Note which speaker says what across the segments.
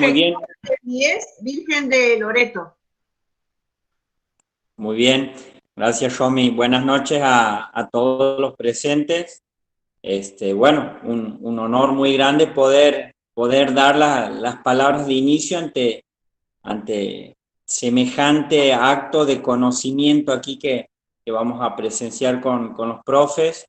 Speaker 1: muy bien.
Speaker 2: Y es Virgen de Loreto.
Speaker 1: Muy bien. Gracias, Romy. Buenas noches a todos los presentes. Bueno, un honor muy grande poder dar las palabras de inicio ante semejante acto de conocimiento aquí que vamos a presenciar con los profes.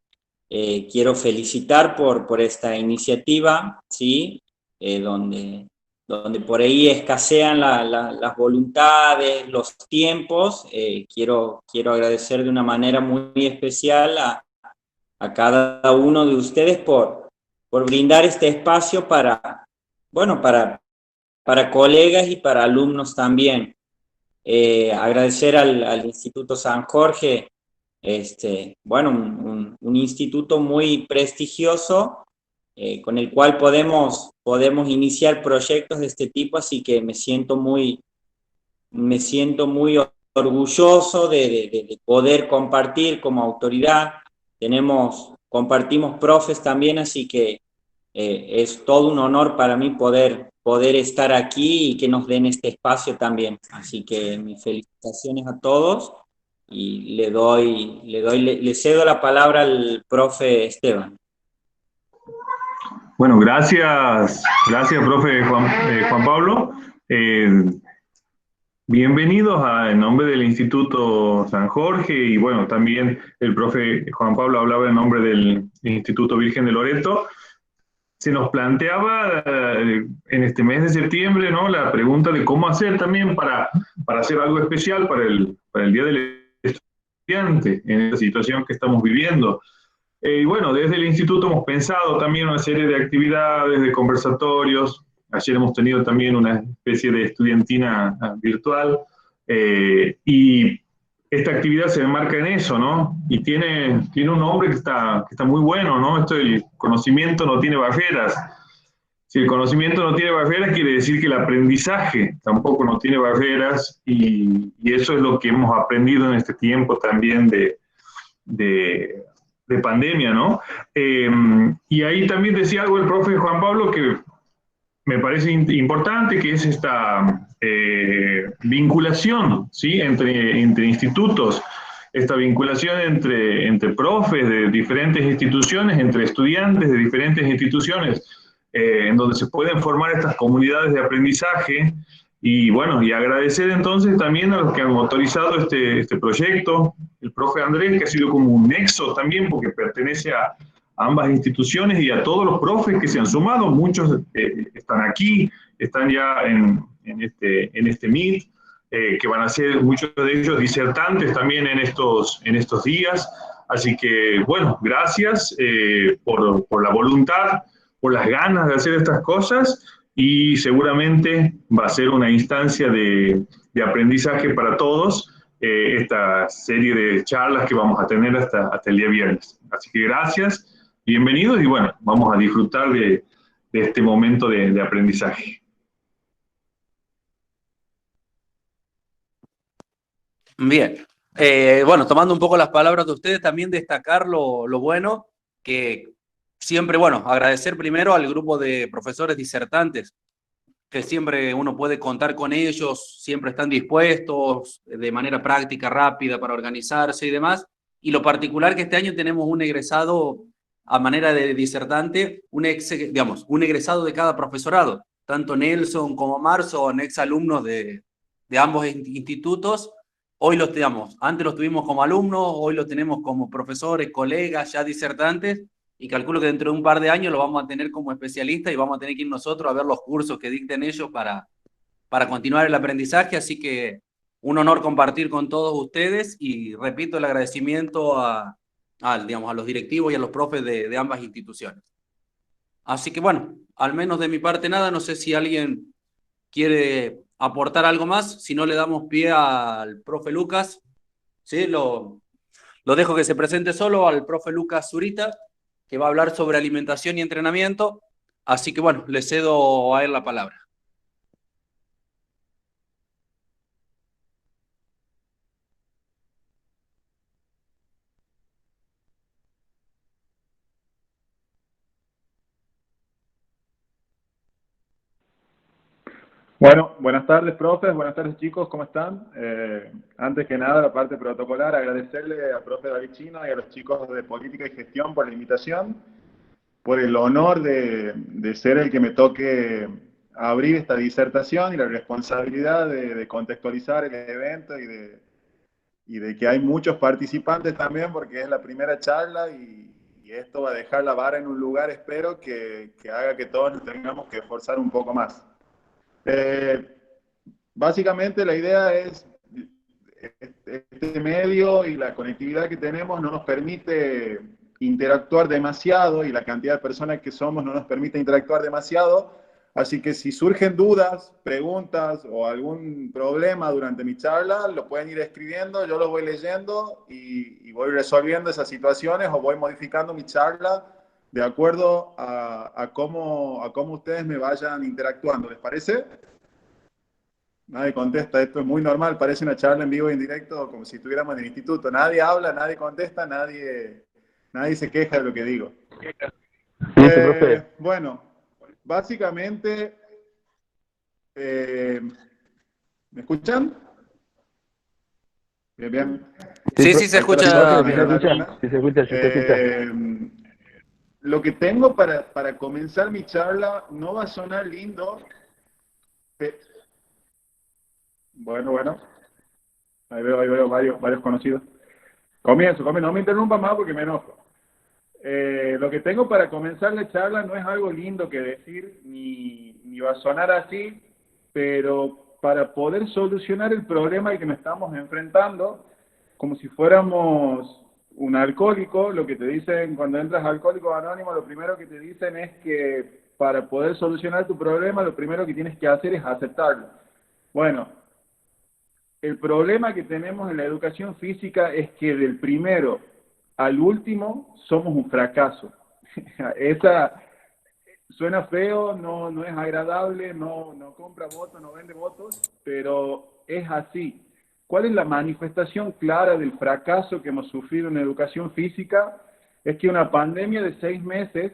Speaker 1: Quiero felicitar por esta iniciativa, ¿sí? Donde por ahí escasean las voluntades, los tiempos. Quiero agradecer de una manera muy especial a cada uno de ustedes por brindar este espacio bueno, para colegas y para alumnos también. Agradecer al Instituto San Jorge, bueno, un instituto muy prestigioso, con el cual podemos iniciar proyectos de este tipo, así que me siento muy orgulloso de poder compartir como autoridad. Compartimos profes también, así que es todo un honor para mí poder estar aquí y que nos den este espacio también. Así que mis felicitaciones a todos y le cedo la palabra al profe Esteban.
Speaker 3: Bueno, gracias, profe Juan Pablo. Bienvenidos en nombre del Instituto San Jorge y bueno, también el profe Juan Pablo hablaba en nombre del Instituto Virgen de Loreto. Se nos planteaba en este mes de septiembre, ¿no?, la pregunta de cómo hacer también para hacer algo especial para el Día del Estudiante en esta situación que estamos viviendo. Y bueno, desde el instituto hemos pensado también una serie de actividades, de conversatorios. Ayer hemos tenido también una especie de estudiantina virtual. Y esta actividad se enmarca en eso, ¿no? Y tiene un nombre que está muy bueno, ¿no? Esto del conocimiento no tiene barreras. Si el conocimiento no tiene barreras, quiere decir que el aprendizaje tampoco no tiene barreras. Y eso es lo que hemos aprendido en este tiempo también de de pandemia, ¿no? Y ahí también decía algo el profe Juan Pablo que me parece importante, que es esta vinculación, ¿sí?, entre institutos, esta vinculación entre profes de diferentes instituciones, entre estudiantes de diferentes instituciones, en donde se pueden formar estas comunidades de aprendizaje. Y bueno, y agradecer entonces también a los que han autorizado este proyecto, el profe Andrés, que ha sido como un nexo también, porque pertenece a ambas instituciones, y a todos los profes que se han sumado. Muchos están aquí, están ya en este Meet, que van a ser muchos de ellos disertantes también en estos días. Así que, bueno, gracias por la voluntad, por las ganas de hacer estas cosas, y seguramente va a ser una instancia de aprendizaje para todos, esta serie de charlas que vamos a tener hasta el día viernes. Así que gracias, bienvenidos, y bueno, vamos a disfrutar de este momento de aprendizaje.
Speaker 4: Bien. Bueno, tomando un poco las palabras de ustedes, también destacar lo bueno que siempre, bueno, agradecer primero al grupo de profesores disertantes, que siempre uno puede contar con ellos, siempre están dispuestos de manera práctica, rápida, para organizarse y demás. Y lo particular que este año tenemos un egresado a manera de disertante, digamos, un egresado de cada profesorado. Tanto Nelson como Mar son exalumnos de ambos institutos. Hoy los tenemos, antes los tuvimos como alumnos, hoy los tenemos como profesores, colegas, ya disertantes, y calculo que dentro de un par de años lo vamos a tener como especialistas y vamos a tener que ir nosotros a ver los cursos que dicten ellos para continuar el aprendizaje. Así que un honor compartir con todos ustedes, y repito el agradecimiento digamos, a los directivos y a los profes de ambas instituciones. Así que bueno, al menos de mi parte nada, no sé si alguien quiere aportar algo más, si no le damos pie al profe Lucas, ¿sí? Lo dejo que se presente solo, al profe Lucas Zurita, que va a hablar sobre alimentación y entrenamiento. Así que bueno, le cedo a él la palabra.
Speaker 5: Bueno, buenas tardes, profes, buenas tardes, chicos, ¿cómo están? Antes que nada, la parte protocolar, agradecerle al profe David Chino y a los chicos de Política y Gestión por la invitación, por el honor de ser el que me toque abrir esta disertación y la responsabilidad de contextualizar el evento y de que hay muchos participantes también, porque es la primera charla y esto va a dejar la vara en un lugar, espero, que haga que todos nos tengamos que esforzar un poco más. Básicamente la idea es, este medio y la conectividad que tenemos no nos permite interactuar demasiado y la cantidad de personas que somos no nos permite interactuar demasiado, así que si surgen dudas, preguntas o algún problema durante mi charla, lo pueden ir escribiendo, yo lo voy leyendo y voy resolviendo esas situaciones o voy modificando mi charla de acuerdo a cómo ustedes me vayan interactuando. ¿Les parece? Nadie contesta, esto es muy normal, parece una charla en vivo y en directo, como si estuviéramos en el instituto. Nadie habla, nadie contesta, nadie se queja de lo que digo. Bueno, básicamente, ¿me escuchan? Bien, bien.
Speaker 4: Sí, sí, se escucha.
Speaker 6: Sí, se escucha.
Speaker 5: Lo que tengo para comenzar mi charla no va a sonar lindo. Bueno. Ahí veo varios conocidos. Comienzo, no me interrumpa más porque me enojo. Lo que tengo para comenzar la charla no es algo lindo que decir, ni va a sonar así, pero para poder solucionar el problema al que nos estamos enfrentando, como si fuéramos un alcohólico, lo que te dicen cuando entras a Alcohólicos Anónimos, lo primero que te dicen es que para poder solucionar tu problema, lo primero que tienes que hacer es aceptarlo. Bueno, el problema que tenemos en la educación física es que del primero al último somos un fracaso. Esa suena feo, no es agradable, no compra votos, no vende votos, pero es así. ¿Cuál es la manifestación clara del fracaso que hemos sufrido en educación física? Es que una pandemia de 6 meses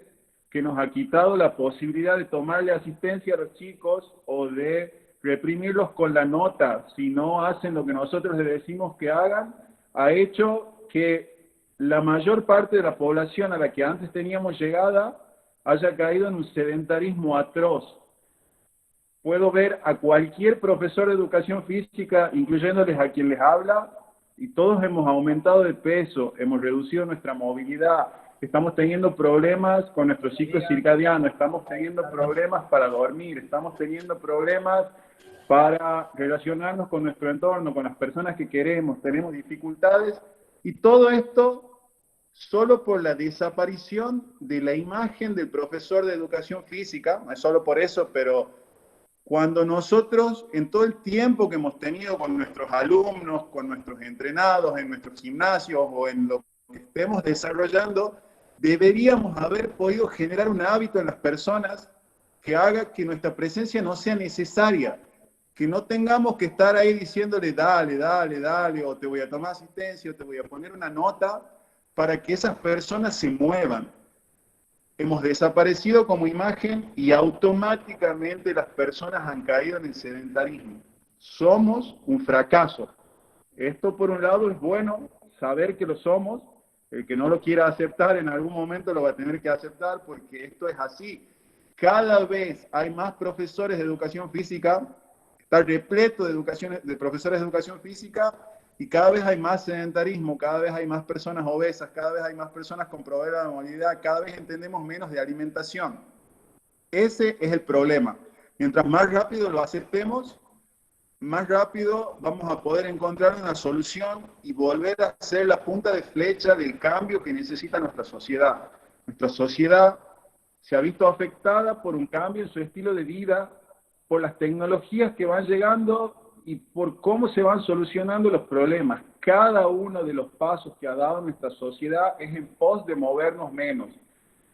Speaker 5: que nos ha quitado la posibilidad de tomarle asistencia a los chicos o de reprimirlos con la nota si no hacen lo que nosotros les decimos que hagan, ha hecho que la mayor parte de la población a la que antes teníamos llegada haya caído en un sedentarismo atroz. Puedo ver a cualquier profesor de educación física, incluyéndoles a quien les habla, y todos hemos aumentado de peso, hemos reducido nuestra movilidad, estamos teniendo problemas con nuestro ciclo circadiano, estamos teniendo problemas para dormir, estamos teniendo problemas para relacionarnos con nuestro entorno, con las personas que queremos, tenemos dificultades, y todo esto solo por la desaparición de la imagen del profesor de educación física, no es solo por eso, pero cuando nosotros, en todo el tiempo que hemos tenido con nuestros alumnos, con nuestros entrenados, en nuestros gimnasios o en lo que estemos desarrollando, deberíamos haber podido generar un hábito en las personas que haga que nuestra presencia no sea necesaria, que no tengamos que estar ahí diciéndole dale, o te voy a tomar asistencia, o te voy a poner una nota, para que esas personas se muevan. Hemos desaparecido como imagen y automáticamente las personas han caído en el sedentarismo. Somos un fracaso. Esto por un lado es bueno, saber que lo somos. El que no lo quiera aceptar en algún momento lo va a tener que aceptar porque esto es así. Cada vez hay más profesores de educación física, está repleto de profesores de educación física, y cada vez hay más sedentarismo, cada vez hay más personas obesas, cada vez hay más personas con problemas de movilidad, cada vez entendemos menos de alimentación. Ese es el problema. Mientras más rápido lo aceptemos, más rápido vamos a poder encontrar una solución y volver a ser la punta de flecha del cambio que necesita nuestra sociedad. Nuestra sociedad se ha visto afectada por un cambio en su estilo de vida, por las tecnologías que van llegando y por cómo se van solucionando los problemas. Cada uno de los pasos que ha dado nuestra sociedad es en pos de movernos menos.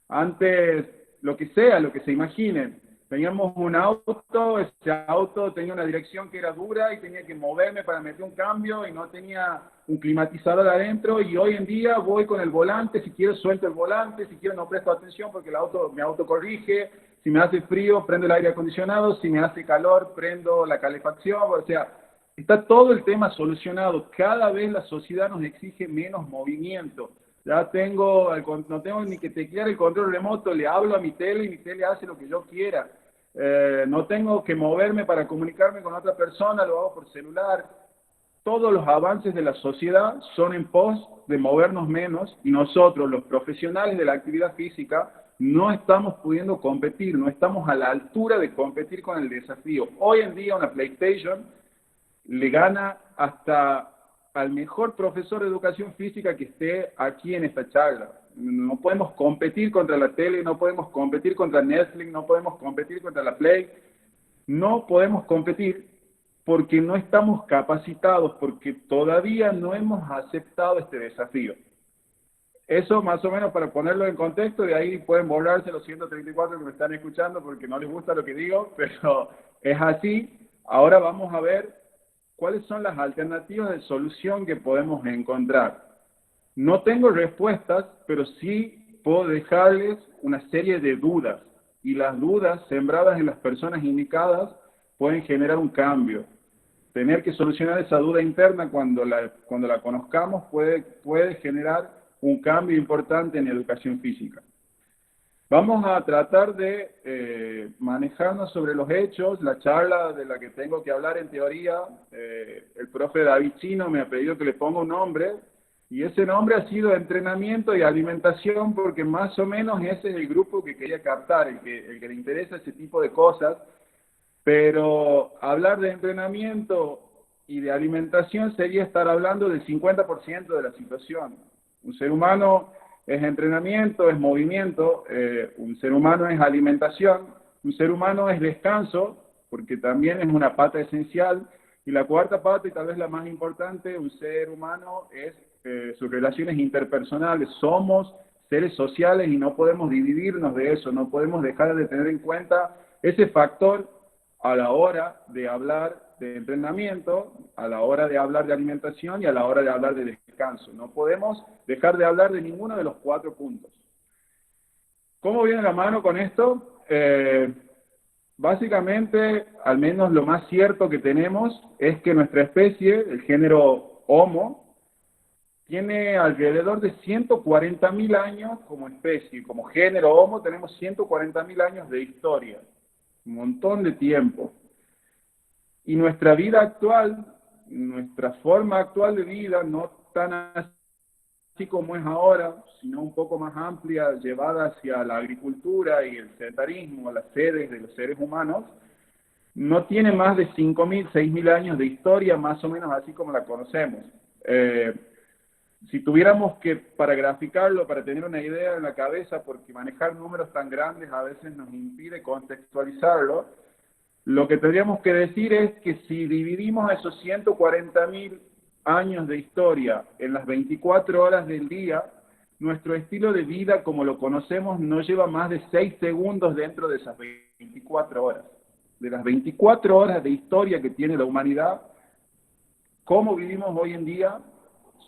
Speaker 5: Antes, lo que se imaginen, teníamos un auto, ese auto tenía una dirección que era dura y tenía que moverme para meter un cambio y no tenía un climatizador adentro, y hoy en día voy con el volante, si quiero suelto el volante, si quiero no presto atención porque mi auto corrige, Si me hace frío, prendo el aire acondicionado. Si me hace calor, prendo la calefacción. O sea, está todo el tema solucionado. Cada vez la sociedad nos exige menos movimiento. Ya no tengo ni que teclear el control remoto, le hablo a mi tele y mi tele hace lo que yo quiera. No tengo que moverme para comunicarme con otra persona, lo hago por celular. Todos los avances de la sociedad son en pos de movernos menos y nosotros, los profesionales de la actividad física, no estamos pudiendo competir, no estamos a la altura de competir con el desafío. Hoy en día una PlayStation le gana hasta al mejor profesor de educación física que esté aquí en esta charla. No podemos competir contra la tele, no podemos competir contra Netflix, no podemos competir contra la Play. No podemos competir porque no estamos capacitados, porque todavía no hemos aceptado este desafío. Eso más o menos para ponerlo en contexto, de ahí pueden borrarse los 134 que me están escuchando porque no les gusta lo que digo, pero es así. Ahora vamos a ver cuáles son las alternativas de solución que podemos encontrar. No tengo respuestas, pero sí puedo dejarles una serie de dudas. Y las dudas sembradas en las personas indicadas pueden generar un cambio. Tener que solucionar esa duda interna cuando la conozcamos puede generar un cambio importante en educación física. Vamos a tratar de manejarnos sobre los hechos. La charla de la que tengo que hablar en teoría, el profe David Chino me ha pedido que le ponga un nombre, y ese nombre ha sido entrenamiento y alimentación, porque más o menos ese es el grupo que quería captar, el que le interesa ese tipo de cosas. Pero hablar de entrenamiento y de alimentación sería estar hablando del 50% de la situación. Un ser humano es entrenamiento, es movimiento, un ser humano es alimentación, un ser humano es descanso, porque también es una pata esencial, y la cuarta pata, y tal vez la más importante, un ser humano es sus relaciones interpersonales. Somos seres sociales y no podemos dividirnos de eso, no podemos dejar de tener en cuenta ese factor a la hora de hablar de entrenamiento, a la hora de hablar de alimentación y a la hora de hablar de descanso. No podemos dejar de hablar de ninguno de los 4 puntos. ¿Cómo viene la mano con esto? Básicamente, al menos lo más cierto que tenemos es que nuestra especie, el género Homo, tiene alrededor de 140.000 años como especie. Como género Homo tenemos 140.000 años de historia. Un montón de tiempo. Y nuestra vida actual, nuestra forma actual de vida, no tan así como es ahora, sino un poco más amplia, llevada hacia la agricultura y el sedentarismo, las sedes de los seres humanos, no tiene más de 5.000, 6.000 años de historia, más o menos así como la conocemos. Si tuviéramos que, para graficarlo, para tener una idea en la cabeza, porque manejar números tan grandes a veces nos impide contextualizarlo, lo que tendríamos que decir es que si dividimos esos 140.000 años de historia en las 24 horas del día, nuestro estilo de vida como lo conocemos no lleva más de 6 segundos dentro de esas 24 horas. De las 24 horas de historia que tiene la humanidad, cómo vivimos hoy en día,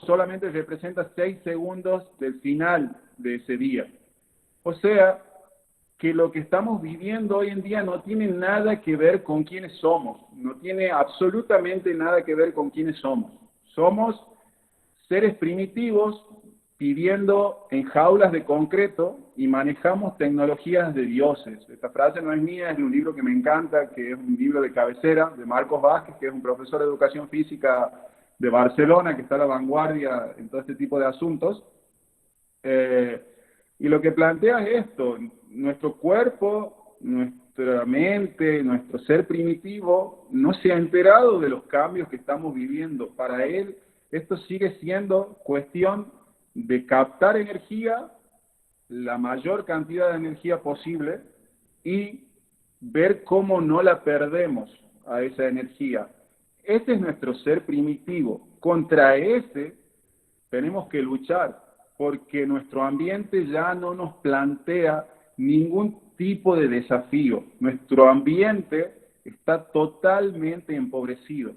Speaker 5: solamente representa 6 segundos del final de ese día. O sea, que lo que estamos viviendo hoy en día no tiene nada que ver con quiénes somos, no tiene absolutamente nada que ver con quiénes somos. Somos seres primitivos viviendo en jaulas de concreto y manejamos tecnologías de dioses. Esta frase no es mía, es de un libro que me encanta, que es un libro de cabecera de Marcos Vázquez, que es un profesor de educación física de Barcelona, que está a la vanguardia en todo este tipo de asuntos. Y lo que plantea es esto: nuestro cuerpo, nuestra mente, nuestro ser primitivo no se ha enterado de los cambios que estamos viviendo. Para él esto sigue siendo cuestión de captar energía, la mayor cantidad de energía posible, y ver cómo no la perdemos a esa energía. Ese es nuestro ser primitivo. Contra ese tenemos que luchar, porque nuestro ambiente ya no nos plantea ningún tipo de desafío. Nuestro ambiente está totalmente empobrecido.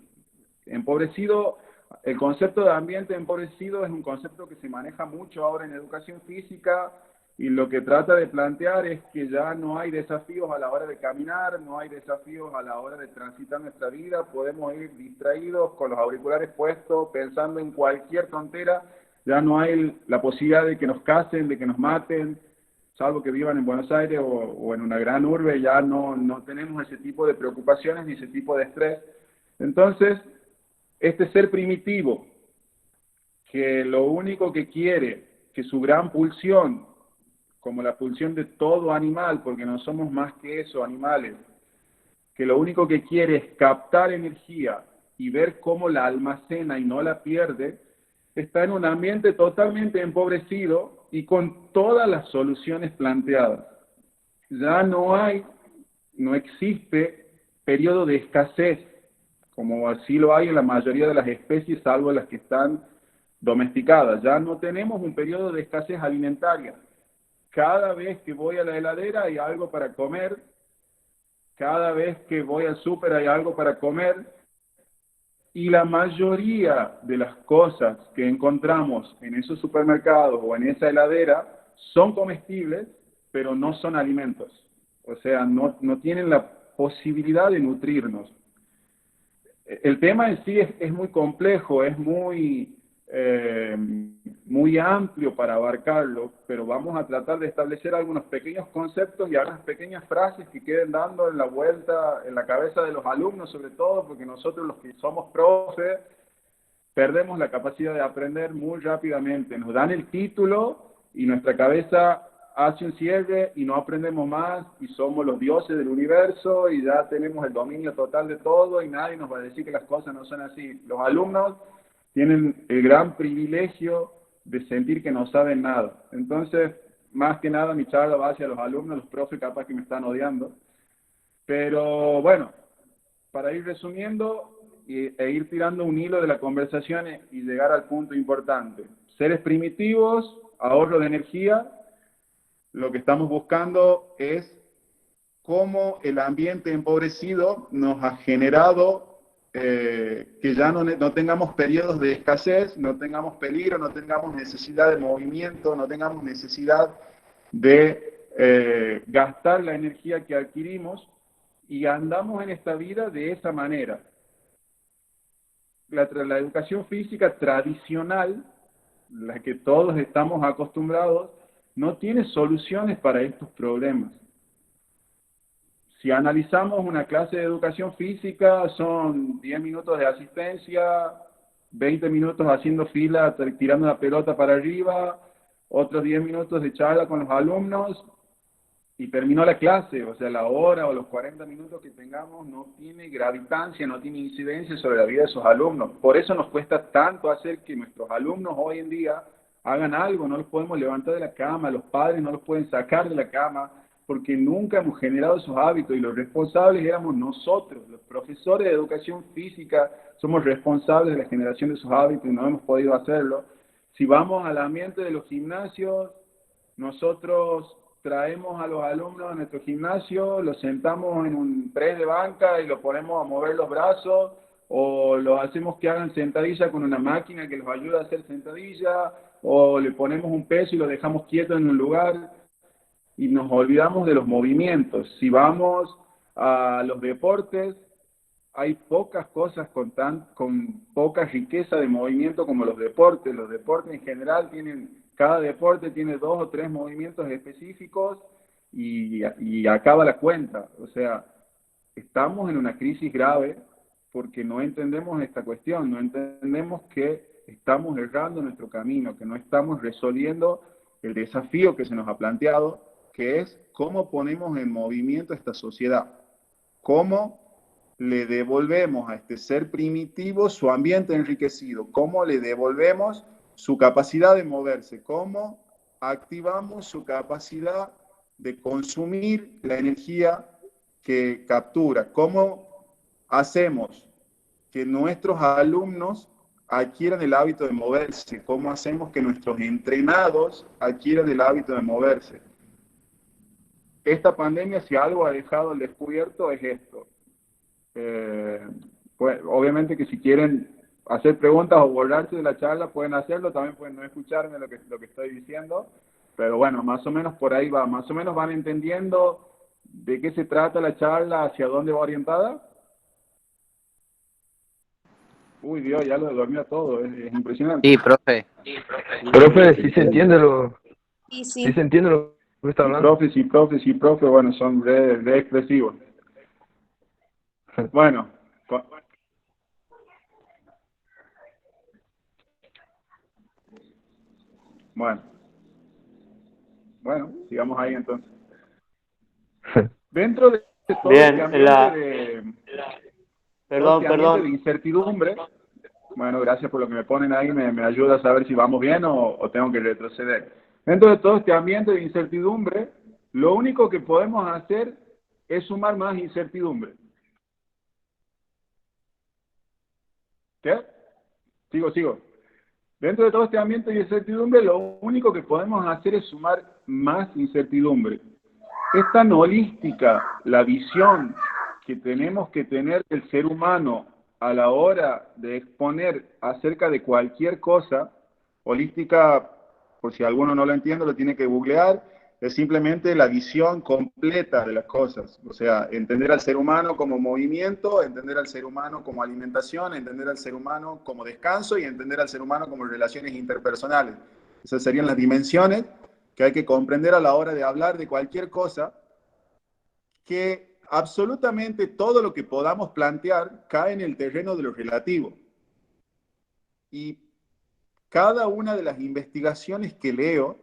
Speaker 5: El concepto de ambiente empobrecido es un concepto que se maneja mucho ahora en educación física y lo que trata de plantear es que ya no hay desafíos a la hora de caminar, no hay desafíos a la hora de transitar nuestra vida, podemos ir distraídos con los auriculares puestos, pensando en cualquier tontera, ya no hay la posibilidad de que nos casen, de que nos maten, salvo que vivan en Buenos Aires o en una gran urbe, ya no tenemos ese tipo de preocupaciones ni ese tipo de estrés. Entonces, este ser primitivo, que lo único que quiere, que su gran pulsión, como la pulsión de todo animal, porque no somos más que eso, animales, que lo único que quiere es captar energía y ver cómo la almacena y no la pierde, está en un ambiente totalmente empobrecido y con todas las soluciones planteadas. Ya no existe periodo de escasez, como así lo hay en la mayoría de las especies, salvo las que están domesticadas. Ya no tenemos un periodo de escasez alimentaria. Cada vez que voy a la heladera hay algo para comer, cada vez que voy al súper hay algo para comer, y la mayoría de las cosas que encontramos en esos supermercados o en esa heladera son comestibles, pero no son alimentos. O sea, no tienen la posibilidad de nutrirnos. El tema en sí es muy complejo, es muy amplio para abarcarlo, pero vamos a tratar de establecer algunos pequeños conceptos y algunas pequeñas frases que queden dando en la vuelta, en la cabeza de los alumnos, sobre todo, porque nosotros los que somos profes perdemos la capacidad de aprender muy rápidamente. Nos dan el título y nuestra cabeza hace un cierre y no aprendemos más y somos los dioses del universo y ya tenemos el dominio total de todo y nadie nos va a decir que las cosas no son así. Los alumnos tienen el gran privilegio de sentir que no saben nada. Entonces, más que nada, mi charla va hacia los alumnos, los profes capaz que me están odiando. Pero bueno, para ir resumiendo e ir tirando un hilo de la conversación y llegar al punto importante. Seres primitivos, ahorro de energía. Lo que estamos buscando es cómo el ambiente empobrecido nos ha generado que ya no tengamos periodos de escasez, no tengamos peligro, no tengamos necesidad de movimiento, no tengamos necesidad de gastar la energía que adquirimos y andamos en esta vida de esa manera. La educación física tradicional, la que todos estamos acostumbrados, no tiene soluciones para estos problemas. Si analizamos una clase de educación física, son 10 minutos de asistencia, 20 minutos haciendo fila, tirando la pelota para arriba, otros 10 minutos de charla con los alumnos, y terminó la clase. O sea, la hora o los 40 minutos que tengamos no tiene gravitancia, no tiene incidencia sobre la vida de esos alumnos. Por eso nos cuesta tanto hacer que nuestros alumnos hoy en día hagan algo. No los podemos levantar de la cama, los padres no los pueden sacar de la cama, porque nunca hemos generado esos hábitos y los responsables éramos nosotros, los profesores de educación física, somos responsables de la generación de esos hábitos y no hemos podido hacerlo. Si vamos al ambiente de los gimnasios, nosotros traemos a los alumnos a nuestro gimnasio, los sentamos en un press de banca y los ponemos a mover los brazos, o los hacemos que hagan sentadilla con una máquina que los ayuda a hacer sentadilla, o le ponemos un peso y los dejamos quietos en un lugar. Y nos olvidamos de los movimientos. Si vamos a los deportes, hay pocas cosas con poca riqueza de movimiento como los deportes. Los deportes en general cada deporte tiene 2 o 3 movimientos específicos y acaba la cuenta. O sea, estamos en una crisis grave porque no entendemos esta cuestión, no entendemos que estamos errando nuestro camino, que no estamos resolviendo el desafío que se nos ha planteado, que es cómo ponemos en movimiento esta sociedad, cómo le devolvemos a este ser primitivo su ambiente enriquecido, cómo le devolvemos su capacidad de moverse, cómo activamos su capacidad de consumir la energía que captura, cómo hacemos que nuestros alumnos adquieran el hábito de moverse, cómo hacemos que nuestros entrenados adquieran el hábito de moverse. Esta pandemia, si algo ha dejado al descubierto, es esto. Pues, obviamente que si quieren hacer preguntas o borrarse de la charla, pueden hacerlo, también pueden no escucharme lo que estoy diciendo, Pero bueno, más o menos por ahí va. Más o menos van entendiendo de qué se trata la charla, hacia dónde va orientada. Uy, Dios, ya lo dormía todo, es impresionante.
Speaker 4: Sí, profe.
Speaker 6: Profe, sí se entiende
Speaker 2: Sí,
Speaker 6: sí se entiende lo que está hablando.
Speaker 5: Sí, profe, bueno, son re expresivos. Bueno, bueno, sigamos ahí entonces. Dentro de todo
Speaker 7: Bien,
Speaker 5: este ambiente de
Speaker 7: perdón.
Speaker 5: incertidumbre, bueno, gracias por lo que me ponen ahí, me ayuda a saber si vamos bien o tengo que retroceder. Dentro de todo este ambiente de incertidumbre, lo único que podemos hacer es sumar más incertidumbre. ¿Qué? Sigo. Dentro de todo este ambiente de incertidumbre, lo único que podemos hacer es sumar más incertidumbre. Es tan holística la visión que tenemos que tener del ser humano a la hora de exponer acerca de cualquier cosa. Holística, por si alguno no lo entiende, lo tiene que googlear, es simplemente la visión completa de las cosas. O sea, entender al ser humano como movimiento, entender al ser humano como alimentación, entender al ser humano como descanso y entender al ser humano como relaciones interpersonales. Esas serían las dimensiones que hay que comprender a la hora de hablar de cualquier cosa, que absolutamente todo lo que podamos plantear cae en el terreno de lo relativo. Y cada una de las investigaciones que leo,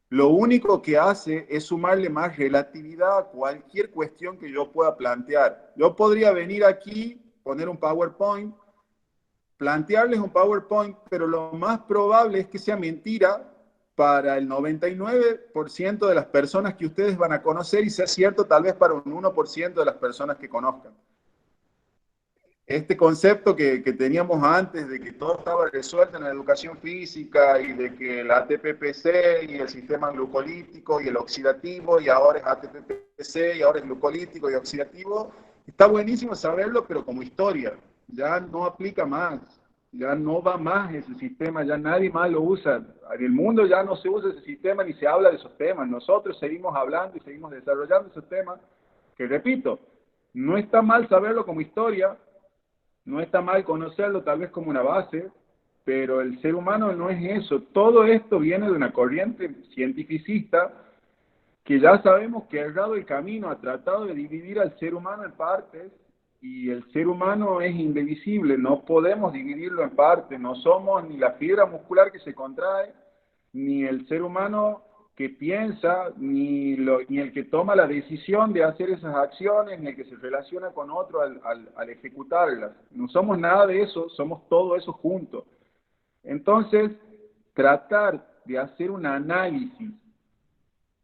Speaker 5: lo único que hace es sumarle más relatividad a cualquier cuestión que yo pueda plantear. Yo podría venir aquí, poner un PowerPoint, plantearles un PowerPoint, pero lo más probable es que sea mentira para el 99% de las personas que ustedes van a conocer y sea cierto tal vez para un 1% de las personas que conozcan. Este concepto que teníamos antes de que todo estaba resuelto en la educación física y de que el ATP-PC y el sistema glucolítico y el oxidativo y ahora es ATP-PC y ahora es glucolítico y oxidativo, está buenísimo saberlo, pero como historia, ya no aplica más, ya no va más ese sistema, ya nadie más lo usa. En el mundo ya no se usa ese sistema ni se habla de esos temas. Nosotros seguimos hablando y seguimos desarrollando esos temas, que repito, no está mal saberlo como historia, no está mal conocerlo tal vez como una base, pero el ser humano no es eso. Todo esto viene de una corriente cientificista que ya sabemos que ha errado el camino, ha tratado de dividir al ser humano en partes, y el ser humano es indivisible, no podemos dividirlo en partes, no somos ni la fibra muscular que se contrae, ni el ser humano que piensa, ni el que toma la decisión de hacer esas acciones, ni el que se relaciona con otro al ejecutarlas. No somos nada de eso, somos todo eso juntos. Entonces, tratar de hacer un análisis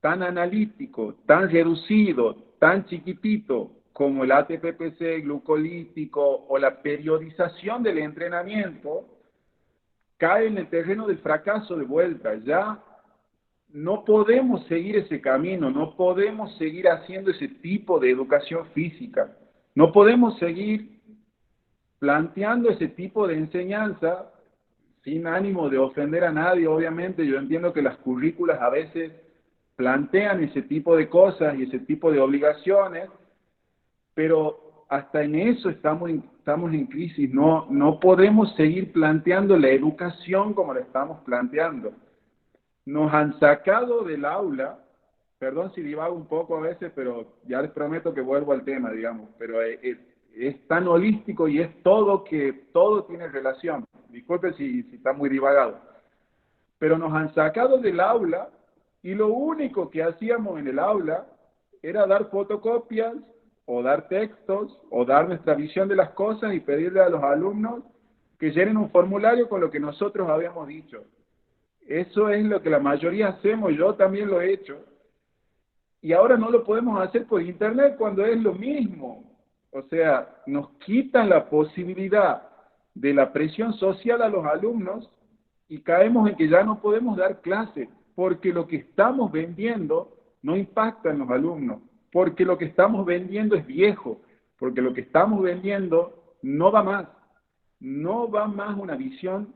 Speaker 5: tan analítico, tan reducido, tan chiquitito como el ATP-PC glucolítico o la periodización del entrenamiento, cae en el terreno del fracaso de vuelta. Ya no podemos seguir ese camino, no podemos seguir haciendo ese tipo de educación física, no podemos seguir planteando ese tipo de enseñanza sin ánimo de ofender a nadie. Obviamente yo entiendo que las currículas a veces plantean ese tipo de cosas y ese tipo de obligaciones, pero hasta en eso estamos en crisis. No podemos seguir planteando la educación como la estamos planteando. Nos han sacado del aula, perdón si divago un poco a veces, pero ya les prometo que vuelvo al tema, digamos, pero es tan holístico y es todo que todo tiene relación. Disculpe si está muy divagado. Pero nos han sacado del aula y lo único que hacíamos en el aula era dar fotocopias o dar textos o dar nuestra visión de las cosas y pedirle a los alumnos que llenen un formulario con lo que nosotros habíamos dicho. Eso es lo que la mayoría hacemos, yo también lo he hecho. Y ahora no lo podemos hacer por internet cuando es lo mismo. O sea, nos quitan la posibilidad de la presión social a los alumnos y caemos en que ya no podemos dar clases, porque lo que estamos vendiendo no impacta en los alumnos, porque lo que estamos vendiendo es viejo, porque lo que estamos vendiendo no va más una visión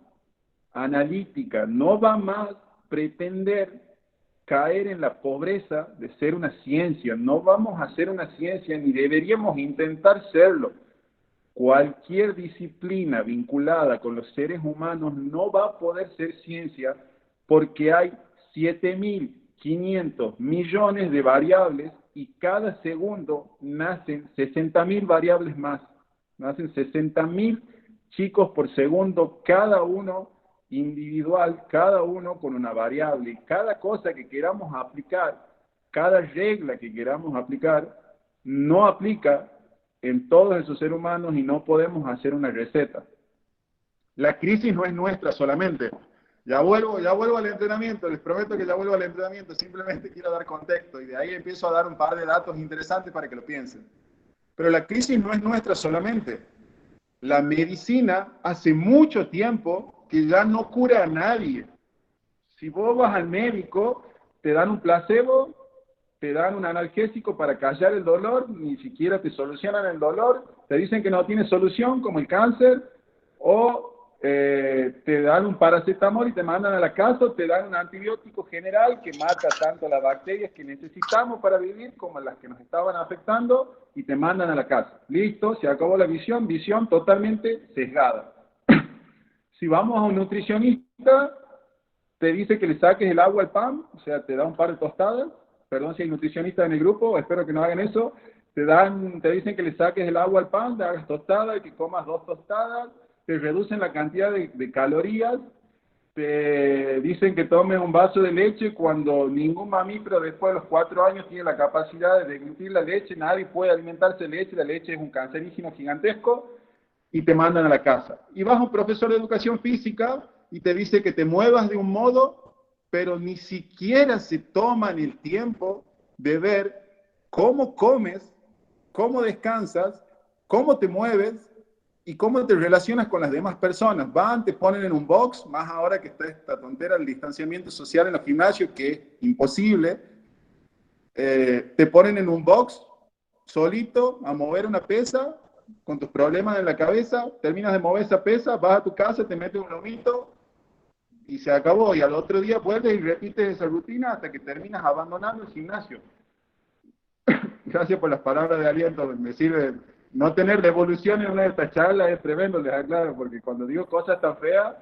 Speaker 5: analítica, no va más pretender caer en la pobreza de ser una ciencia. No vamos a ser una ciencia ni deberíamos intentar serlo. Cualquier disciplina vinculada con los seres humanos no va a poder ser ciencia porque hay 7.500 millones de variables y cada segundo nacen 60.000 variables más. Nacen 60.000 chicos por segundo, cada uno individual, cada uno con una variable. Y cada cosa que queramos aplicar, cada regla que queramos aplicar, no aplica en todos esos seres humanos y no podemos hacer una receta. La crisis no es nuestra solamente. Ya vuelvo al entrenamiento, les prometo que ya vuelvo al entrenamiento, simplemente quiero dar contexto y de ahí empiezo a dar un par de datos interesantes para que lo piensen. Pero la crisis no es nuestra solamente. La medicina hace mucho tiempo que ya no cura a nadie. Si vos vas al médico, te dan un placebo, te dan un analgésico para callar el dolor, ni siquiera te solucionan el dolor, te dicen que no tiene solución, como el cáncer, o te dan un paracetamol y te mandan a la casa, o te dan un antibiótico general que mata tanto las bacterias que necesitamos para vivir como las que nos estaban afectando, y te mandan a la casa. Listo, se acabó la visión totalmente sesgada. Si vamos a un nutricionista, te dice que le saques el agua al pan, o sea, te da un par de tostadas. Perdón si hay nutricionistas en el grupo, espero que no hagan eso. Te dicen que le saques el agua al pan, te hagas tostada, que comas 2 tostadas, te reducen la cantidad de calorías, te dicen que tomes un vaso de leche cuando ningún mamífero después de los 4 años tiene la capacidad de deglutir la leche, nadie puede alimentarse de leche, la leche es un cancerígeno gigantesco, y te mandan a la casa. Y vas a un profesor de educación física y te dice que te muevas de un modo, pero ni siquiera se toman el tiempo de ver cómo comes, cómo descansas, cómo te mueves y cómo te relacionas con las demás personas. Van, te ponen en un box, más ahora que está esta tontera del distanciamiento social en los gimnasios, que es imposible. Te ponen en un box, solito, a mover una pesa, con tus problemas en la cabeza, terminas de mover esa pesa, vas a tu casa, te metes un lomito, y se acabó, y al otro día vuelves y repites esa rutina hasta que terminas abandonando el gimnasio. Gracias por las palabras de aliento, me sirve. No tener devolución en una de estas charlas es tremendo, les aclaro, porque cuando digo cosas tan feas,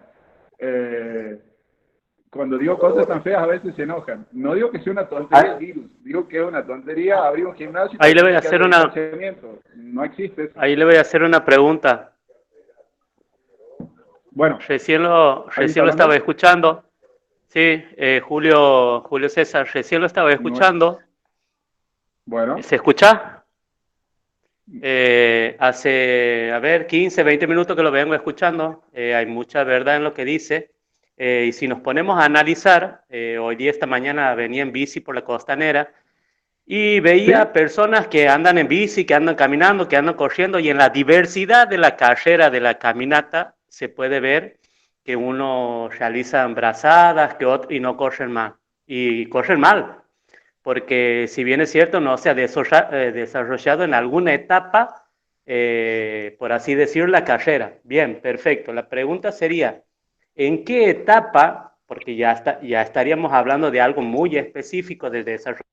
Speaker 5: a veces se enojan. No digo que sea una tontería el virus, digo que es una tontería abrir un gimnasio.
Speaker 7: Ahí le voy a hacer una...
Speaker 5: No existe eso.
Speaker 7: Ahí le voy a hacer una pregunta.
Speaker 5: Bueno,
Speaker 7: recién lo estaba escuchando. Sí, Julio César, recién lo estaba escuchando.
Speaker 5: Bueno.
Speaker 7: ¿Se escucha? Hace, 15, 20 minutos que lo vengo escuchando. Hay mucha verdad en lo que dice. Y si nos ponemos a analizar, hoy día, esta mañana, venía en bici por la costanera y veía personas que andan en bici, que andan caminando, que andan corriendo, y en la diversidad de la carrera, de la caminata, se puede ver que uno realiza brazadas, que otro, y no corren mal. Y corren mal, porque si bien es cierto, no se ha desarrollado en alguna etapa, por así decirlo, la carrera. Bien, perfecto. La pregunta sería, ¿en qué etapa, porque ya estaríamos hablando de algo muy específico del desarrollo